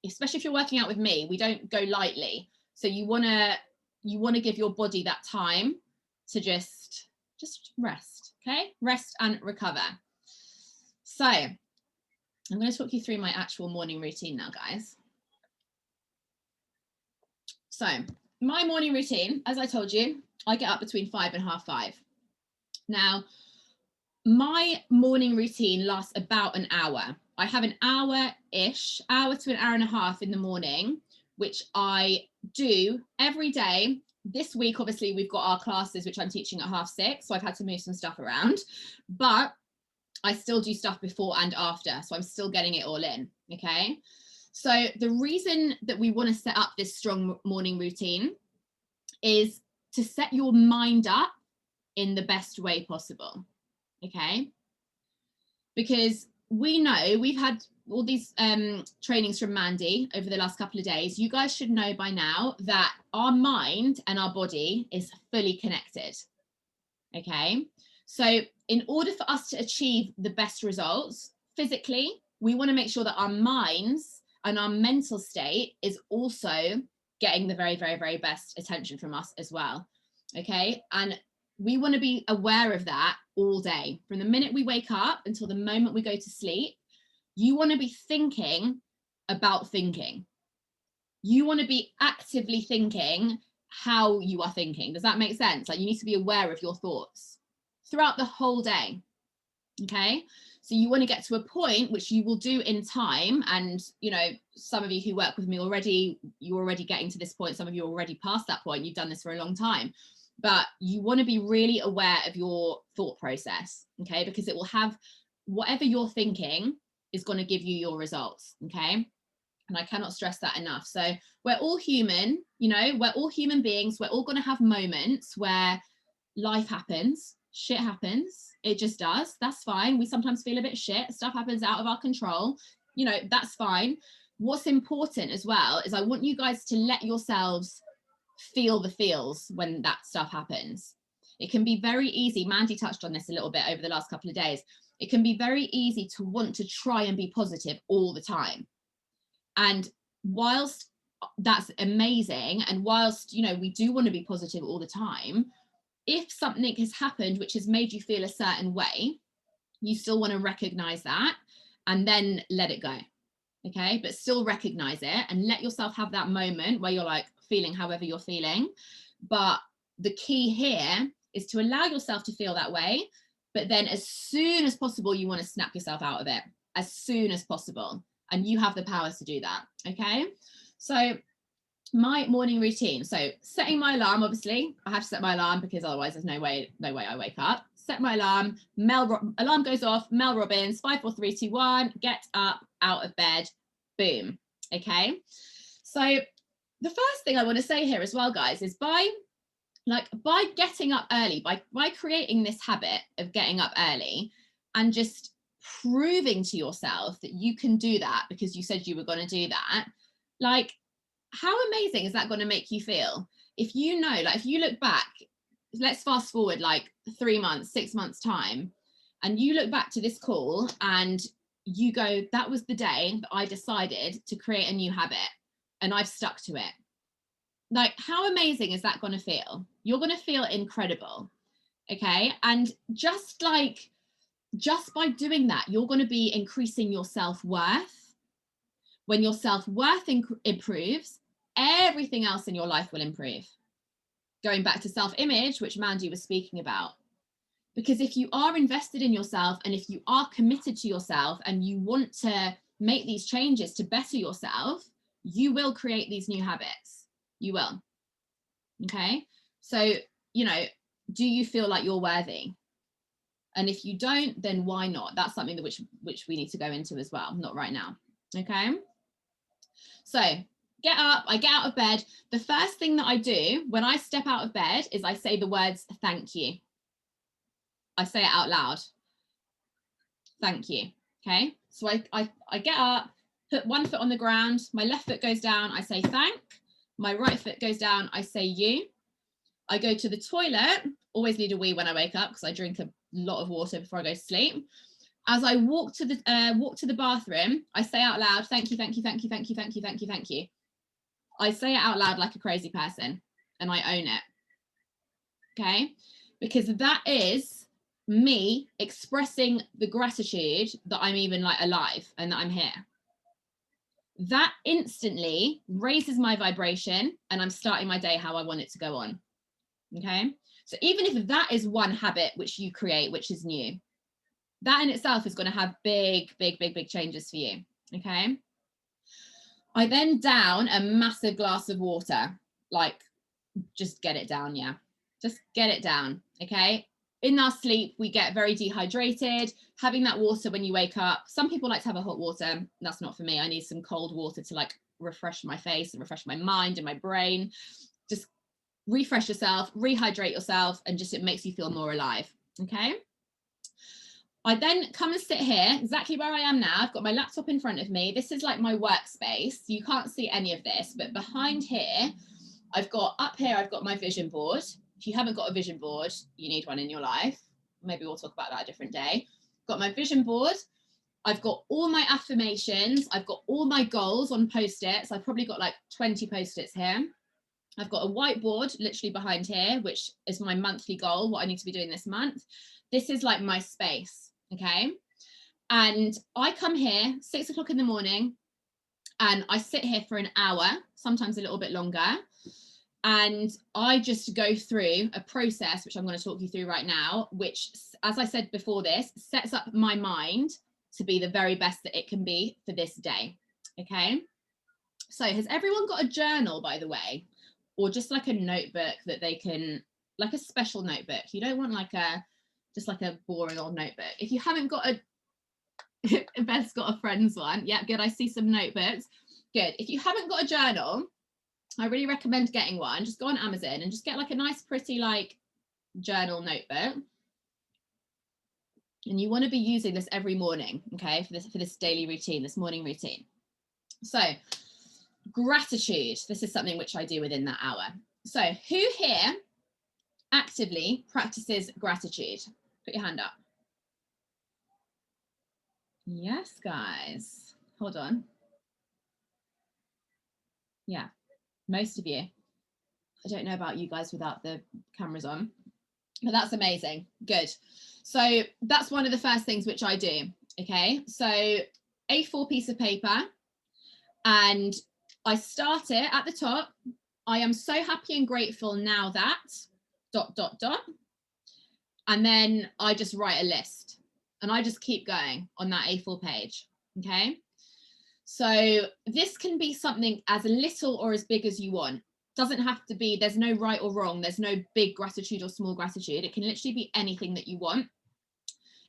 especially if you're working out with me, we don't go lightly. So you want to give your body that time to just rest, okay? Rest and recover. So I'm going to talk you through my actual morning routine now, guys. So my morning routine, as I told you, I get up between 5 and 5:30. Now, my morning routine lasts about an hour. I have an hour-ish, hour to an hour and a half in the morning, which I do every day. This week, obviously, we've got our classes, which I'm teaching at 6:30, so I've had to move some stuff around, but I still do stuff before and after, so I'm still getting it all in, okay? So the reason that we want to set up this strong morning routine is to set your mind up in the best way possible, okay? Because we know we've had all these trainings from Mandy over the last couple of days. You guys should know by now that our mind and our body is fully connected, okay? So in order for us to achieve the best results physically, we want to make sure that our minds and our mental state is also getting the very, very, very best attention from us as well, okay? And we want to be aware of that all day. From the minute we wake up until the moment we go to sleep, you want to be thinking about thinking. You want to be actively thinking how you are thinking. Does that make sense? Like you need to be aware of your thoughts throughout the whole day, okay? So you want to get to a point, which you will do in time. And, you know, some of you who work with me already, you're already getting to this point. Some of you are already past that point. You've done this for a long time. But you want to be really aware of your thought process, okay? Because it will have whatever you're thinking is going to give you your results, okay? And I cannot stress that enough. So we're all human, you know, we're all human beings. We're all going to have moments where life happens, shit happens. It just does. That's fine. We sometimes feel a bit shit. Stuff happens out of our control. You know, that's fine. What's important as well is I want you guys to let yourselves feel the feels when that stuff happens. It can be very easy. Mandy touched on this a little bit over the last couple of days. It can be very easy to want to try and be positive all the time. And whilst that's amazing, and whilst, you know, we do want to be positive all the time, if something has happened which has made you feel a certain way, you still want to recognize that and then let it go, okay? But still recognize it and let yourself have that moment where you're like feeling however you're feeling. But the key here is to allow yourself to feel that way, but then as soon as possible, you want to snap yourself out of it as soon as possible. And you have the powers to do that, okay? So my morning routine. So setting my alarm, obviously, I have to set my alarm because otherwise there's no way I wake up. Set my alarm, alarm goes off, Mel Robbins, 5, 4, 3, 2, 1, get up, out of bed, boom, okay? So the first thing I want to say here as well, guys, is by getting up early, by creating this habit of getting up early and just proving to yourself that you can do that because you said you were going to do that, like, how amazing is that going to make you feel? If you know, like if you look back, let's fast forward like 3 months, 6 months time, and you look back to this call and you go, that was the day that I decided to create a new habit and I've stuck to it. Like, how amazing is that going to feel? You're going to feel incredible. Okay. And just by doing that, you're going to be increasing your self-worth. When your self-worth improves, everything else in your life will improve. Going back to self-image, which Mandy was speaking about. Because if you are invested in yourself and if you are committed to yourself and you want to make these changes to better yourself, you will create these new habits. You will. Okay. So, you know, do you feel like you're worthy? And if you don't, then why not? That's something that which we need to go into as well. Not right now. Okay. So get up, I get out of bed. The first thing that I do when I step out of bed is I say the words, thank you. I say it out loud. Thank you. Okay. So I get up, put one foot on the ground, my left foot goes down, I say thank. My right foot goes down, I say you. I go to the toilet, always need a wee when I wake up because I drink a lot of water before I go to sleep. As I walk to the bathroom, I say out loud, thank you, thank you, thank you, thank you, thank you, thank you, thank you. I say it out loud like a crazy person and I own it. Okay. Because that is me expressing the gratitude that I'm even like alive and that I'm here. That instantly raises my vibration and I'm starting my day how I want it to go on. Okay. So even if that is one habit which you create, which is new, that in itself is going to have big changes for you. Okay. I then down a massive glass of water, like just get it down. Yeah. Just get it down. Okay. In our sleep, we get very dehydrated. Having that water when you wake up, some people like to have a hot water. That's not for me. I need some cold water to like refresh my face and refresh my mind and my brain. Just refresh yourself, rehydrate yourself, and just it makes you feel more alive. Okay. I then come and sit here exactly where I am now. I've got my laptop in front of me. This is like my workspace. You can't see any of this, but behind here, I've got my vision board. If you haven't got a vision board, you need one in your life. Maybe we'll talk about that a different day. Got my vision board. I've got all my affirmations. I've got all my goals on Post-its. I've probably got like 20 Post-its here. I've got a whiteboard literally behind here, which is my monthly goal, what I need to be doing this month. This is like my space, okay? And I come here 6 o'clock in the morning and I sit here for an hour, sometimes a little bit longer. And I just go through a process, which I'm going to talk you through right now, which, as I said before this, sets up my mind to be the very best that it can be for this day, okay? So has everyone got a journal, by the way? Or just like a notebook that they can, like a special notebook? You don't want like just like a boring old notebook. If you haven't got Beth's got a friend's one. Yeah, good. I see some notebooks. Good. If you haven't got a journal, I really recommend getting one. Just go on Amazon and just get like a nice, pretty like journal notebook. And you want to be using this every morning, okay, for this daily routine, this morning routine. So gratitude. This is something which I do within that hour. So who here actively practices gratitude? Put your hand up. Yes, guys. Hold on. Yeah, most of you. I don't know about you guys without the cameras on, but that's amazing. Good. So that's one of the first things which I do. Okay, so A4 piece of paper, and I start it at the top. I am so happy and grateful now that ... And then I just write a list and I just keep going on that A4 page. Okay. So this can be something as little or as big as you want. Doesn't have to be, there's no right or wrong. There's no big gratitude or small gratitude. It can literally be anything that you want.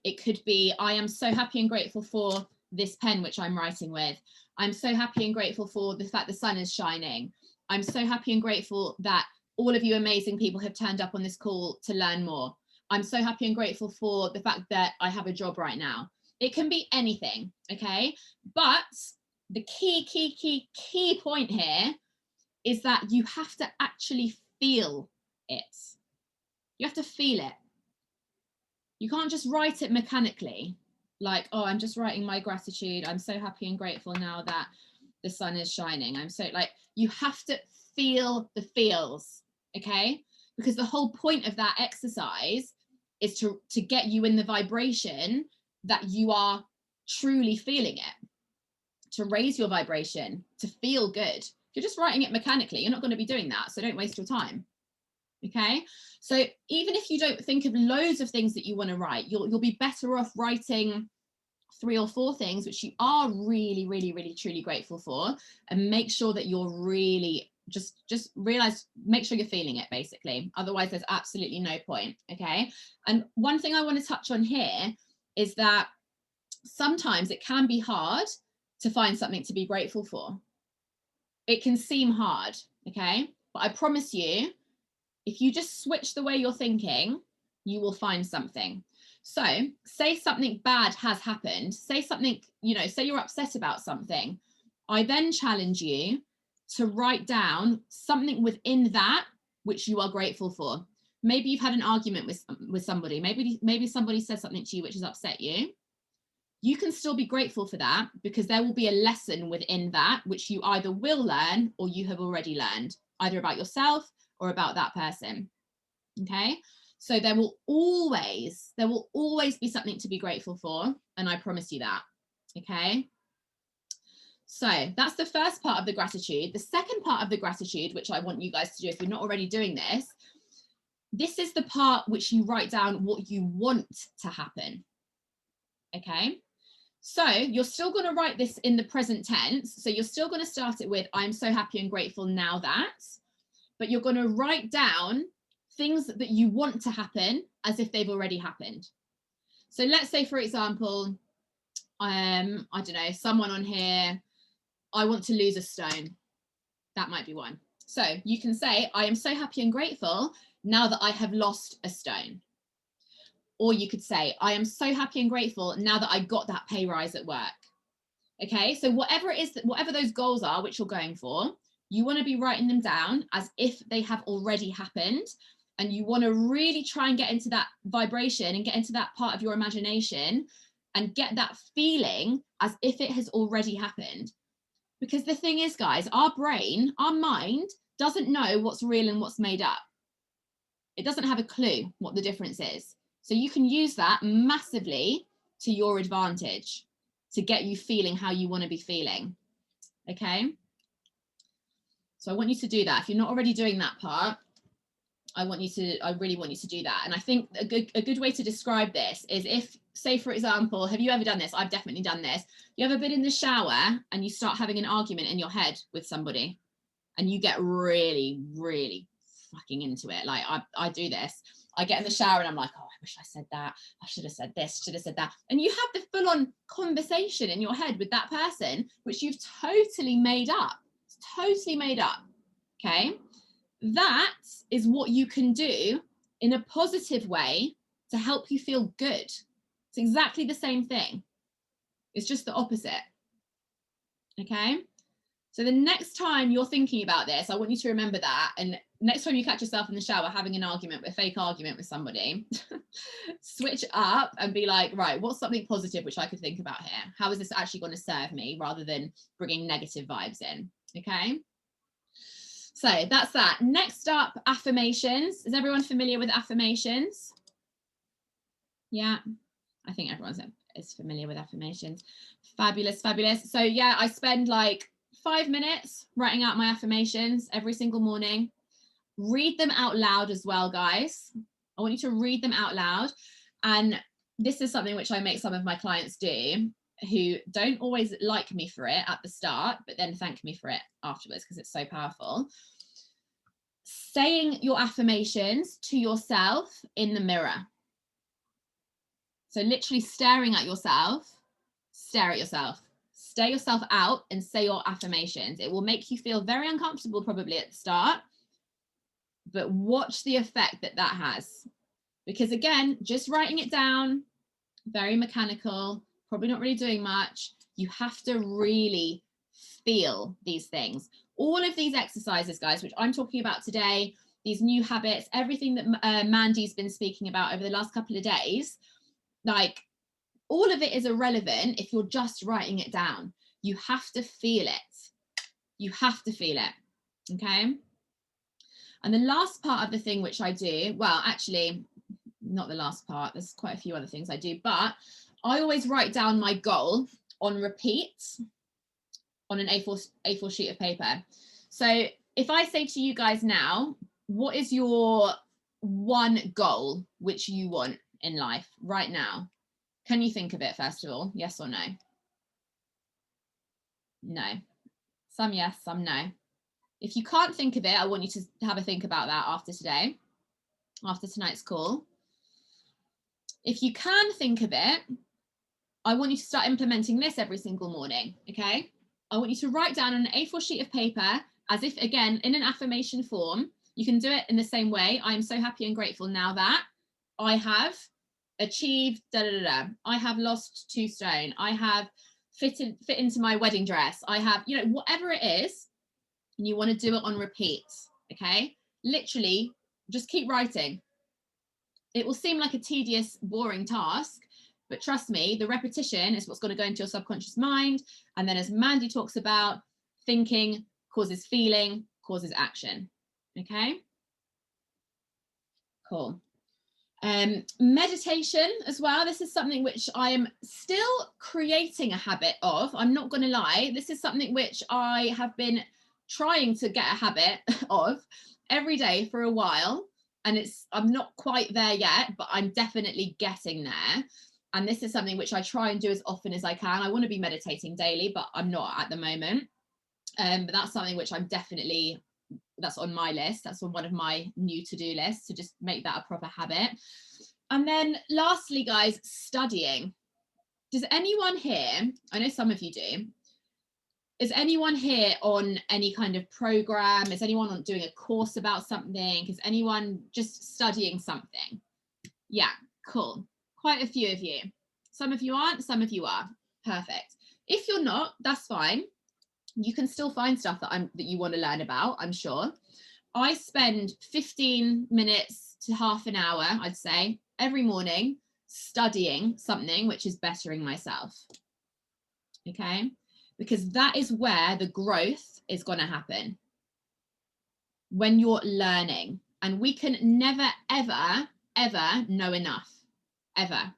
It could be, I am so happy and grateful for this pen, which I'm writing with. I'm so happy and grateful for the fact the sun is shining. I'm so happy and grateful that all of you amazing people have turned up on this call to learn more. I'm so happy and grateful for the fact that I have a job right now. It can be anything, okay? But the key point here is that you have to actually feel it. You have to feel it. You can't just write it mechanically. like, oh, I'm just writing my gratitude. I'm so happy and grateful now that the sun is shining. I'm so, like, you have to feel the feels, okay? Because the whole point of that exercise is to get you in the vibration that you are truly feeling it, to raise your vibration, to feel good. If you're just writing it mechanically, you're not going to be doing that. So don't waste your time. Okay, so even if you don't think of loads of things that you want to write, you'll be better off writing 3 or 4 things which you are really, really, really, truly grateful for, and make sure that you're really just realize, make sure you're feeling it, basically. Otherwise, there's absolutely no point. Okay, and one thing I want to touch on here is that sometimes it can be hard to find something to be grateful for. It can seem hard, okay, but I promise you, if you just switch the way you're thinking, you will find something. So say something bad has happened, say something, you know, say you're upset about something. I then challenge you to write down something within that which you are grateful for. Maybe you've had an argument with somebody. Maybe somebody said something to you which has upset you. You can still be grateful for that, because there will be a lesson within that which you either will learn or you have already learned, either about yourself or about that person. Okay, so there will always be something to be grateful for, and I promise you that. Okay, so that's the first part of the gratitude. The second part of the gratitude, which I want you guys to do if you're not already doing this is the part which you write down what you want to happen. Okay, so you're still going to write this in the present tense, so you're still going to start it with I'm so happy and grateful now that, but you're going to write down things that you want to happen as if they've already happened. So let's say, for example, I don't know, someone on here, I want to lose a stone. That might be one. So you can say, I am so happy and grateful now that I have lost a stone. Or you could say, I am so happy and grateful now that I got that pay rise at work. Okay, so whatever it is, whatever those goals are which you're going for, you want to be writing them down as if they have already happened. And you want to really try and get into that vibration and get into that part of your imagination and get that feeling as if it has already happened. Because the thing is, guys, our brain, our mind doesn't know what's real and what's made up. It doesn't have a clue what the difference is. So you can use that massively to your advantage to get you feeling how you want to be feeling. Okay, so I want you to do that. If you're not already doing that part, I really want you to do that. And I think a good way to describe this is, if, say, for example, have you ever done this? I've definitely done this. You ever been in the shower and you start having an argument in your head with somebody and you get really, really fucking into it? Like I do this. I get in the shower and I'm like, oh, I wish I said that. I should have said this, should have said that. And you have the full on conversation in your head with that person, which you've totally made up. It's totally made up. Okay. That is what you can do in a positive way to help you feel good. It's exactly the same thing. It's just the opposite. Okay. So the next time you're thinking about this, I want you to remember that. And next time you catch yourself in the shower having an argument, a fake argument with somebody, switch up and be like, right, what's something positive which I could think about here? How is this actually going to serve me, rather than bringing negative vibes in? Okay. So that's that. Next up, affirmations. Is everyone familiar with affirmations? Yeah, I think everyone is familiar with affirmations. Fabulous, fabulous. So yeah, I spend like 5 minutes writing out my affirmations every single morning. Read them out loud as well, guys. I want you to read them out loud. And this is something which I make some of my clients do, who don't always like me for it at the start, but then thank me for it afterwards because it's so powerful. Saying your affirmations to yourself in the mirror. So literally staring at yourself, stare at yourself, stare yourself out and say your affirmations. It will make you feel very uncomfortable probably at the start, but watch the effect that that has. Because again, just writing it down, very mechanical, probably not really doing much. You have to really feel these things. All of these exercises, guys, which I'm talking about today, these new habits, everything that Mandy's been speaking about over the last couple of days, like, all of it is irrelevant if you're just writing it down. You have to feel it. You have to feel it, okay? And the last part of the thing which I do, well, actually, not the last part, there's quite a few other things I do, but I always write down my goal on repeat on an A4 sheet of paper. So if I say to you guys now, what is your one goal which you want in life right now? Can you think of it first of all? Yes or no? No. Some yes, some no. If you can't think of it, I want you to have a think about that after today, after tonight's call. If you can think of it, I want you to start implementing this every single morning, okay? I want you to write down on an A4 sheet of paper, as if, again, in an affirmation form. You can do it in the same way. I am so happy and grateful now that I have achieved I have lost 2 stone. I have fit into my wedding dress. I have, you know, whatever it is, and you want to do it on repeat, okay? Literally, just keep writing. It will seem like a tedious, boring task, but trust me, the repetition is what's going to go into your subconscious mind. And then, as Mandy talks about, thinking causes feeling, causes action. Okay? Cool. Meditation as well. This is something which I am still creating a habit of. I'm not going to lie. This is something which I have been trying to get a habit of every day for a while. And I'm not quite there yet, but I'm definitely getting there. And this is something which I try and do as often as I can. I want to be meditating daily, but I'm not at the moment. But that's something which I'm definitely, that's on my list. That's on one of my new to-do lists, to just make that a proper habit. And then lastly, guys, studying. Does anyone here, I know some of you do, is anyone here on any kind of program? Is anyone on doing a course about something? Is anyone just studying something? Yeah, cool. Quite a few of you. Some of you aren't, some of you are. Perfect. If you're not, that's fine. You can still find stuff that you want to learn about, I'm sure. I spend 15 minutes to half an hour, I'd say, every morning studying something which is bettering myself. Okay? Because that is where the growth is going to happen. When you're learning. And we can never, ever, ever know enough. Ever.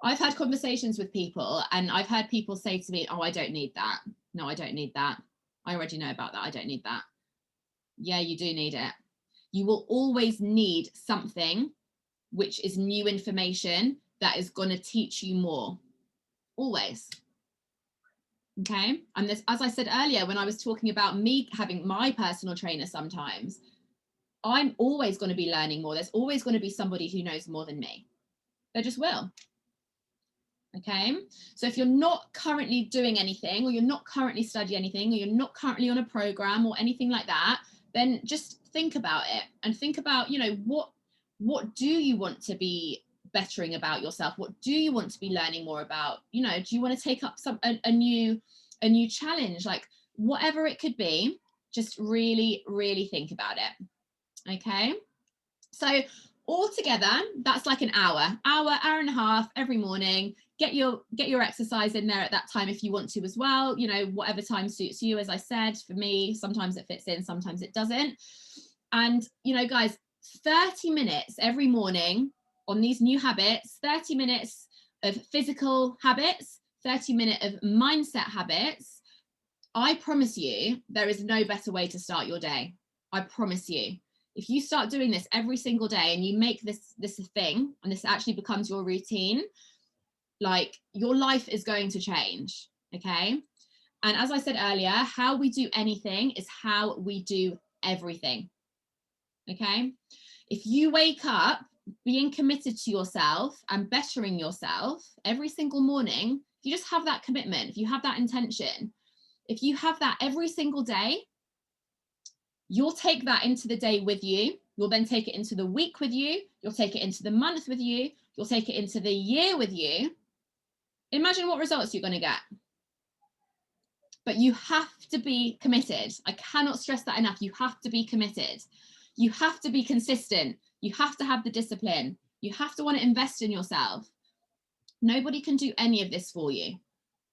I've had conversations with people and I've heard people say to me, oh, I don't need that. No, I don't need that. I already know about that. I don't need that. Yeah, you do need it. You will always need something which is new information that is going to teach you more. Always. Okay. And this, as I said earlier, when I was talking about me having my personal trainer sometimes, I'm always going to be learning more. There's always going to be somebody who knows more than me. There just will. Okay. So if you're not currently doing anything, or you're not currently studying anything, or you're not currently on a program or anything like that, then just think about it and think about, you know, what do you want to be bettering about yourself? What do you want to be learning more about? You know, do you want to take up a new challenge? Like whatever it could be, just really, really think about it. Okay. So altogether, that's like an hour and a half every morning. Get your exercise in there at that time if you want to as well, you know, whatever time suits you. As I said, for me, sometimes it fits in, sometimes it doesn't. And, you know, guys, 30 minutes every morning on these new habits, 30 minutes of physical habits, 30 minutes of mindset habits. I promise you, there is no better way to start your day. I promise you. If you start doing this every single day and you make this a thing, and this actually becomes your routine, like your life is going to change. Okay. And as I said earlier, how we do anything is how we do everything. Okay. If you wake up being committed to yourself and bettering yourself every single morning, if you just have that commitment, if you have that intention, if you have that every single day, you'll take that into the day with you. You'll then take it into the week with you. You'll take it into the month with you. You'll take it into the year with you. Imagine what results you're going to get. But you have to be committed. I cannot stress that enough. You have to be committed. You have to be consistent. You have to have the discipline. You have to want to invest in yourself. Nobody can do any of this for you.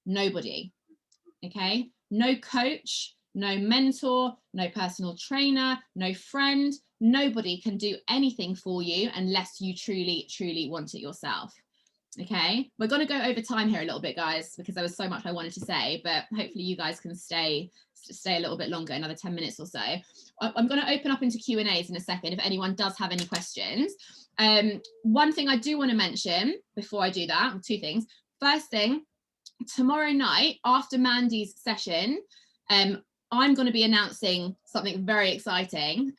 Nobody. Okay? No coach, no mentor, no personal trainer, no friend. Nobody can do anything for you unless you truly, truly want it yourself. Okay, we're going to go over time here a little bit, guys, because there was so much I wanted to say, but hopefully you guys can stay a little bit longer, another 10 minutes or so. I'm going to open up into Q&As in a second if anyone does have any questions. One thing I do want to mention before I do that, two things. First thing, tomorrow night after Mandy's session, I'm going to be announcing something very exciting,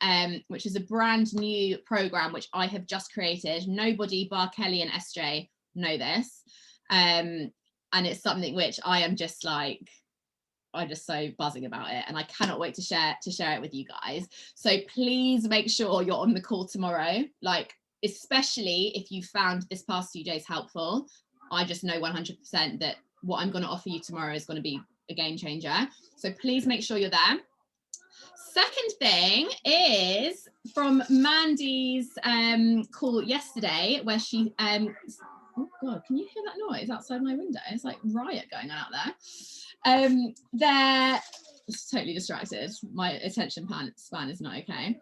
which is a brand new program which I have just created. Nobody bar Kelly and SJ know this, and it's something which I'm just so buzzing about it, and I cannot wait to share it with you guys. So please make sure you're on the call tomorrow, like especially if you found this past few days helpful. I just know 100% that what I'm going to offer you tomorrow is going to be a game changer, so please make sure you're there. Second thing is from Mandy's call yesterday, where she oh god, can you hear that noise outside my window? It's like riot going on out there. They're totally distracted. My attention span is not okay.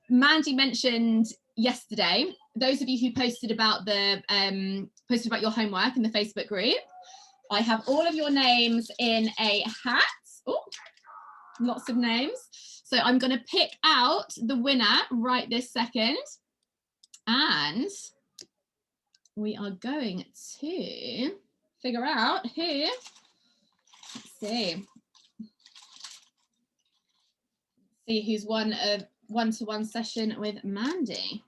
Mandy mentioned yesterday, those of you who posted about your homework in the Facebook group, I have all of your names in a hat. Oh, lots of names. So I'm going to pick out the winner right this second, and we are going to figure out who. Let's see who's won a one-to-one session with Mandy.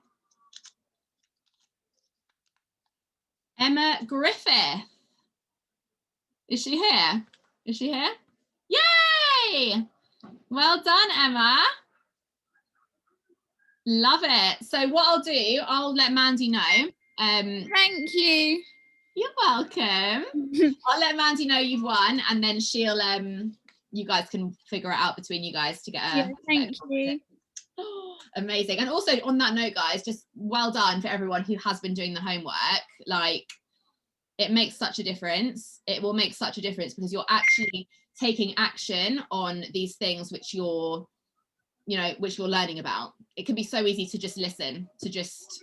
Emma Griffith. Is she here? Is she here? Yay! Well done, Emma. Love it. So what I'll do, I'll let Mandy know. Thank you. You're welcome. I'll let Mandy know you've won, and then she'll you guys can figure it out between you guys to get a thank you. Oh, amazing. And also on that note, guys, just well done for everyone who has been doing the homework. Like, it makes such a difference. It will make such a difference because you're actually taking action on these things which you're learning about. It can be so easy to just listen, to just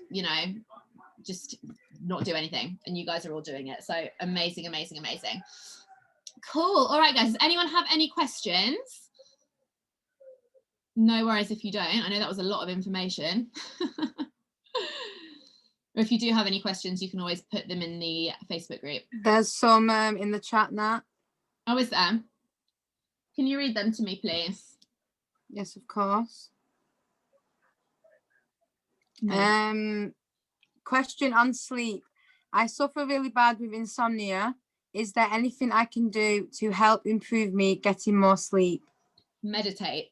not do anything, and you guys are all doing it. So amazing, amazing, amazing. Cool. All right, guys, does anyone have any questions? No worries if you don't. I know that was a lot of information. Or if you do have any questions, you can always put them in the Facebook group. There's some in the chat, Nat. Oh, is there? Can you read them to me, please? Yes, of course. No. Question on sleep. I suffer really bad with insomnia. Is there anything I can do to help improve me getting more sleep? Meditate.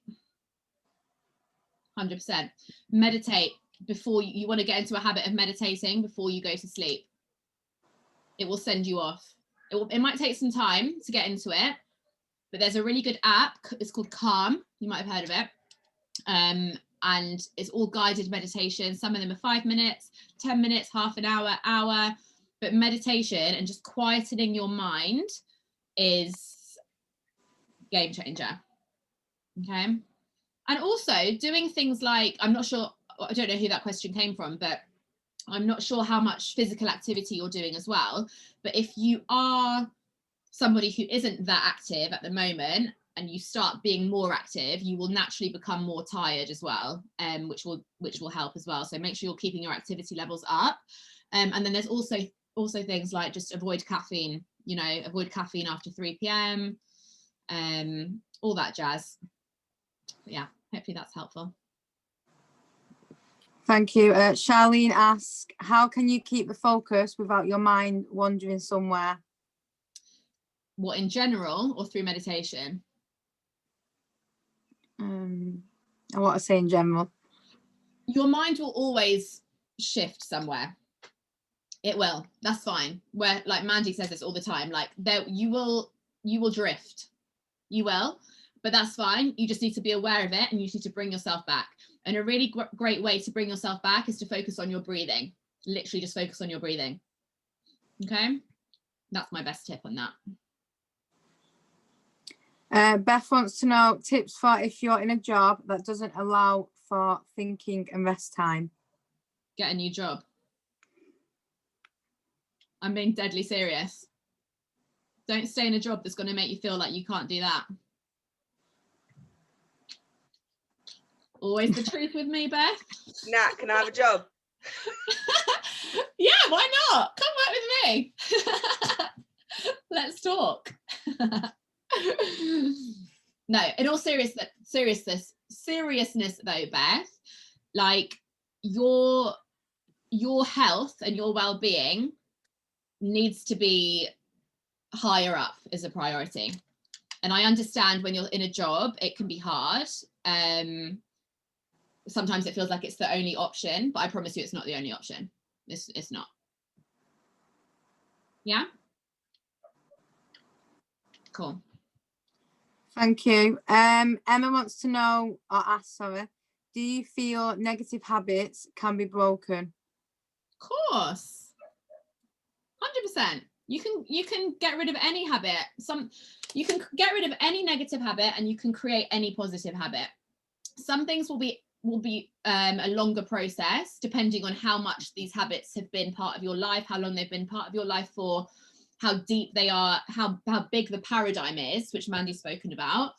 100%. Meditate before you want to get into a habit of meditating before you go to sleep. It will send you off. It might take some time to get into it, but there's a really good app. It's called Calm. You might have heard of it. And it's all guided meditation. Some of them are 5 minutes, 10 minutes, half an hour. But meditation and just quietening your mind is game changer. Okay. And also doing things like, I don't know who that question came from, but I'm not sure how much physical activity you're doing as well. But if you are somebody who isn't that active at the moment and you start being more active, you will naturally become more tired as well, which will help as well. So make sure you're keeping your activity levels up. And then there's also things like just avoid caffeine, avoid caffeine after 3 p.m, all that jazz. But yeah, hopefully that's helpful. Thank you. Charlene asks, how can you keep the focus without your mind wandering somewhere? What, in general or through meditation? I want to say in general. Your mind will always shift somewhere. It will. That's fine. Where, like Mandy says this all the time, like you will drift. You will, but that's fine. You just need to be aware of it, and you need to bring yourself back. And a really great way to bring yourself back is to focus on your breathing. Literally just focus on your breathing. Okay, that's my best tip on that. Beth wants to know tips for if you're in a job that doesn't allow for thinking and rest time. Get a new job. I'm being deadly serious. Don't stay in a job that's going to make you feel like you can't do that. Always the truth with me, Beth. Nat, can I have a job? Yeah, why not? Come work with me. Let's talk. No, in all seriousness though, Beth, like your health and your well-being needs to be higher up as a priority. And I understand when you're in a job, it can be hard. Sometimes it feels like it's the only option, but I promise you it's not the only option. It's not. Yeah? Cool. Thank you. Emma wants to know, or ask, sorry, do you feel negative habits can be broken? Of course. 100%. You can get rid of any habit. You can get rid of any negative habit and you can create any positive habit. Some things will be a longer process depending on how much these habits have been part of your life, how long they've been part of your life for, how deep they are, how big the paradigm is, which Mandy's spoken about.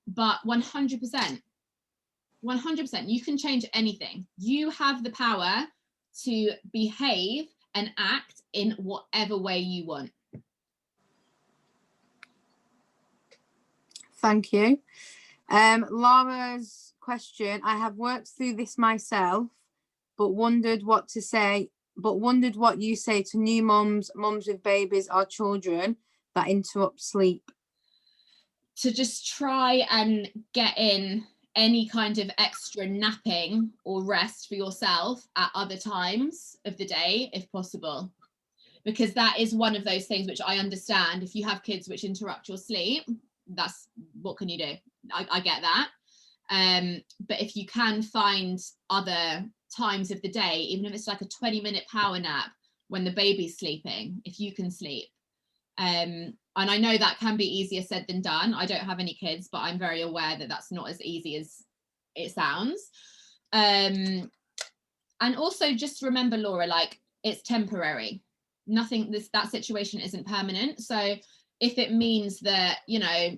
But 100%, you can change anything. You have the power to behave and act in whatever way you want. Thank you. Laura's question, I have worked through this myself, but wondered what you say to new mums with babies or children that interrupt sleep. To just try and get in any kind of extra napping or rest for yourself at other times of the day, if possible. Because that is one of those things which I understand. If you have kids which interrupt your sleep, that's what can you do? I get that. But if you can find other times of the day, even if it's like a 20-minute power nap when the baby's sleeping, if you can sleep. And I know that can be easier said than done. I don't have any kids, but I'm very aware that that's not as easy as it sounds. And also just remember, Laura, like it's temporary. That situation isn't permanent. So if it means that, you know,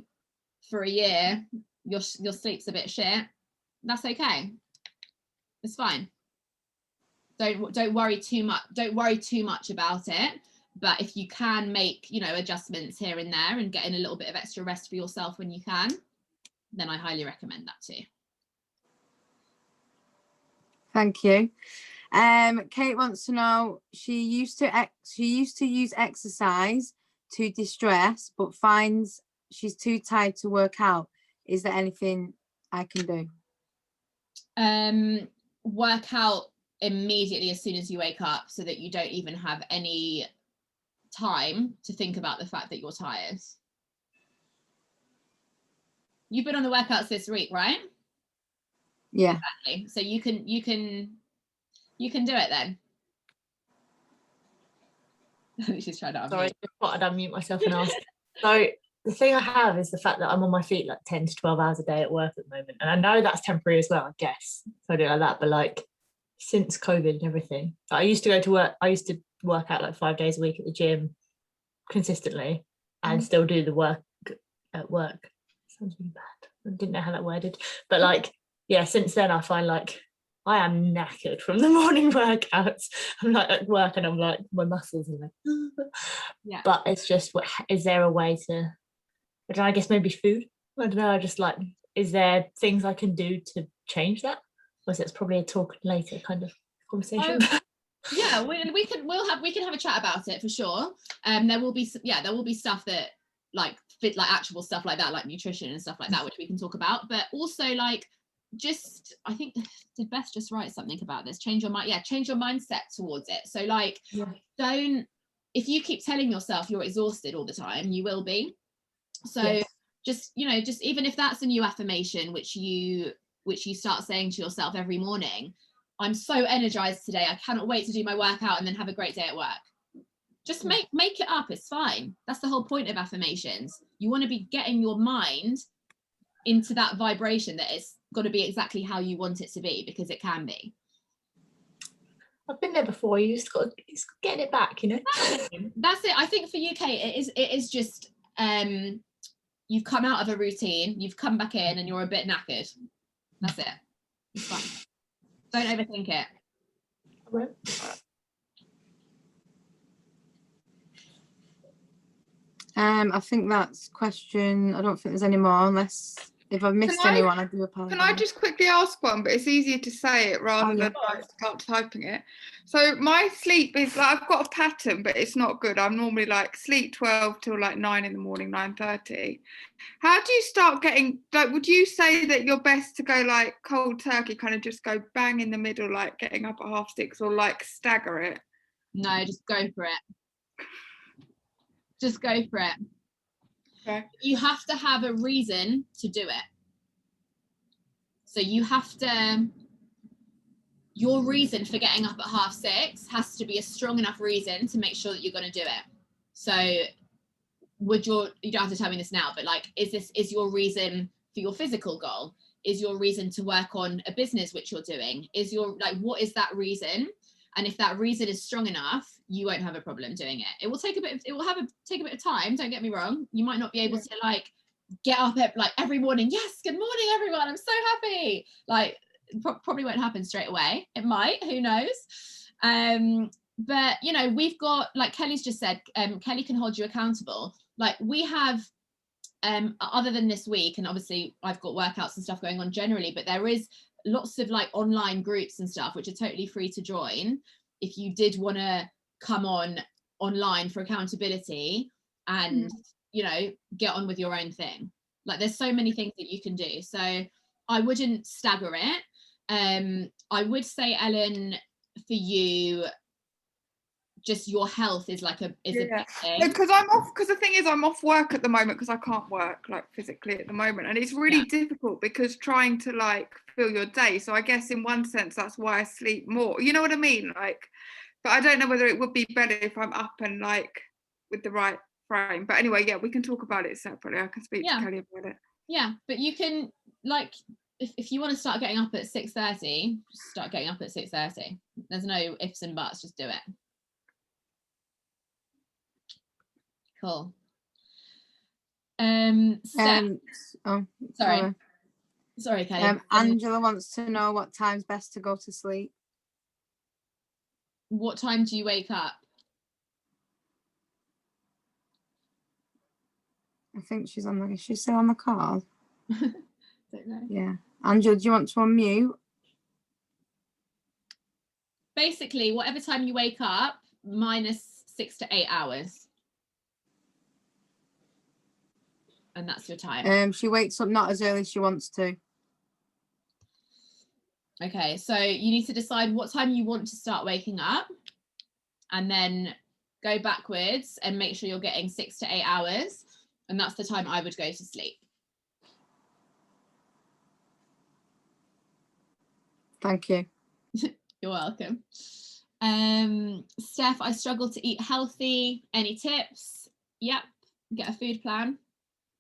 for a year, your sleep's a bit shit, that's okay. It's fine. Don't worry too much. Don't worry too much about it. But if you can make, you know, adjustments here and there and get in a little bit of extra rest for yourself when you can, then I highly recommend that too. Thank you. Kate wants to know, she used to use exercise to distress, but finds she's too tired to work out. Is there anything I can do? Work out immediately as soon as you wake up so that you don't even have any time to think about the fact that you're tired. You've been on the workouts this week, right? Yeah. Exactly. So you can do it then. She's trying to unmute. Sorry, I thought I'd unmute myself and ask. So the thing I have is the fact that I'm on my feet like 10 to 12 hours a day at work at the moment. And I know that's temporary as well, I guess. So I do like that. But like since COVID and everything, I used to go to work. I used to work out like 5 days a week at the gym consistently and still do the work at work. Sounds really bad. I didn't know how that worded. But like, yeah, since then I find like I am knackered from the morning workouts. I'm like at work and I'm like, my muscles are like, yeah. But it's just, is there a way to, I guess maybe food? I don't know, just like, is there things I can do to change that? Or is it probably a talk later kind of conversation? Yeah, we can have a chat about it for sure. There will be stuff that like fit, like actual stuff like that, like nutrition and stuff like that, which we can talk about. But also like, just, I think, did Beth just write something about this? Change your mind. Yeah, change your mindset towards it. So like, if you keep telling yourself you're exhausted all the time, you will be. So just, you know, just even if that's a new affirmation, which you start saying to yourself every morning, I'm so energized today. I cannot wait to do my workout and then have a great day at work. Just make it up. It's fine. That's the whole point of affirmations. You want to be getting your mind into that vibration that it's got to be exactly how you want it to be, because it can be. I've been there before. You just got to get it back, you know. That's it. I think for UK, it is just you've come out of a routine, you've come back in, and you're a bit knackered. That's it. It's fine. Don't overthink it. I think that's question. I don't think there's any more, unless if I've missed anyone, I do apologize. Can I just quickly ask one? But it's easier to say it rather than like start typing it. So my sleep is like, I've got a pattern, but it's not good. I'm normally like sleep 12 till like 9 in the morning, 9:30. How do you start getting, like, would you say that you're best to go like cold turkey, kind of just go bang in the middle, like getting up at 6:30, or like stagger it? No, just go for it. Just go for it. Okay. You have to have a reason to do it. So you have to, your reason for getting up at 6:30 has to be a strong enough reason to make sure that you're going to do it. So you don't have to tell me this now, but like, is your reason for your physical goal? Is your reason to work on a business which you're doing? What is that reason? And if that reason is strong enough, you won't have a problem doing it. It will take a bit of time. Don't get me wrong. You might not be able to like get up every morning. Yes, good morning, everyone. I'm so happy. Like, probably won't happen straight away. It might. Who knows? But you know, we've got, like Kelly's just said. Kelly can hold you accountable. Like we have. Other than this week, and obviously I've got workouts and stuff going on generally, but there is lots of like online groups and stuff which are totally free to join if you did want to come online for accountability and you know, get on with your own thing. Like there's so many things that you can do, so I wouldn't stagger it. I would say, Ellen, for you, just your health is like a big thing. Because I'm off, because the thing is I'm off work at the moment because I can't work like physically at the moment, and it's really difficult because trying to like fill your day. So I guess in one sense that's why I sleep more, you know what I mean? Like, but I don't know whether it would be better if I'm up and like with the right frame. But anyway, yeah, we can talk about it separately. I can speak to Kelly about it. Yeah, but you can, like, if you want to start getting up at 6:30, just start getting up at 6:30. There's no ifs and buts, just do it. Cool. Sorry, Kelly. Angela wants to know what time's best to go to sleep. What time do you wake up? I think she's still on the call? Don't know. Yeah. Angela, do you want to unmute? Basically, whatever time you wake up, minus 6 to 8 hours. And that's your time. She wakes up not as early as she wants to. Okay, so you need to decide what time you want to start waking up, and then go backwards and make sure you're getting 6 to 8 hours, and that's the time I would go to sleep. Thank you. You're welcome. Steph, I struggle to eat healthy. Any tips? Yep, get a food plan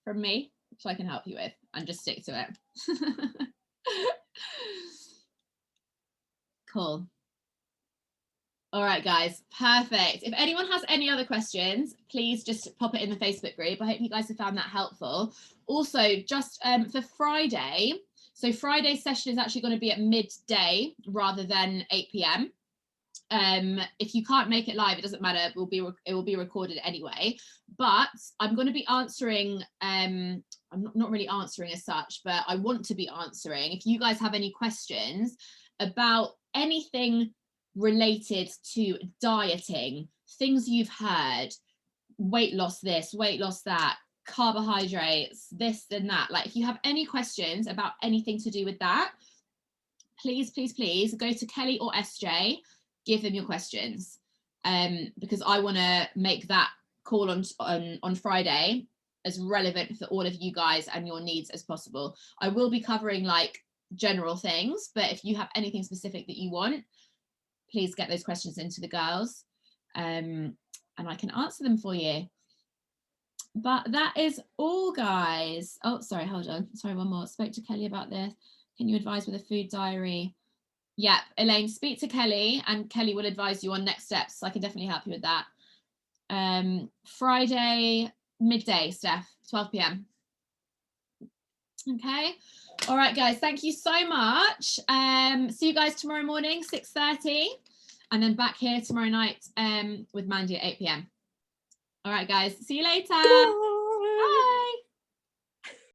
from me, which I can help you with, and just stick to it. Cool. All right, guys, perfect. If anyone has any other questions, please just pop it in the Facebook group. I hope you guys have found that helpful. Also, just for Friday, so Friday's session is actually going to be at midday rather than 8 p.m. If you can't make it live, it doesn't matter. It will be recorded anyway. But I'm going to be answering. I'm not really answering as such, but I want to be answering. If you guys have any questions about anything related to dieting, things you've heard, weight loss this, weight loss that, carbohydrates, this and that, like if you have any questions about anything to do with that, please go to Kelly or SJ, give them your questions, because I want to make that call on Friday as relevant for all of you guys and your needs as possible. I will be covering like general things, but if you have anything specific that you want, please get those questions into the girls. and I can answer them for you. But that is all, guys. Oh, sorry, hold on. Sorry, one more. Spoke to Kelly about this. Can you advise with a food diary? Yeah, Elaine, speak to Kelly and Kelly will advise you on next steps. So I can definitely help you with that. Friday, midday, Steph, 12 p.m. Okay. All right, guys, thank you so much. See you guys tomorrow morning, 6:30, and then back here tomorrow night with Mandy at 8 p.m. All right, guys, see you later.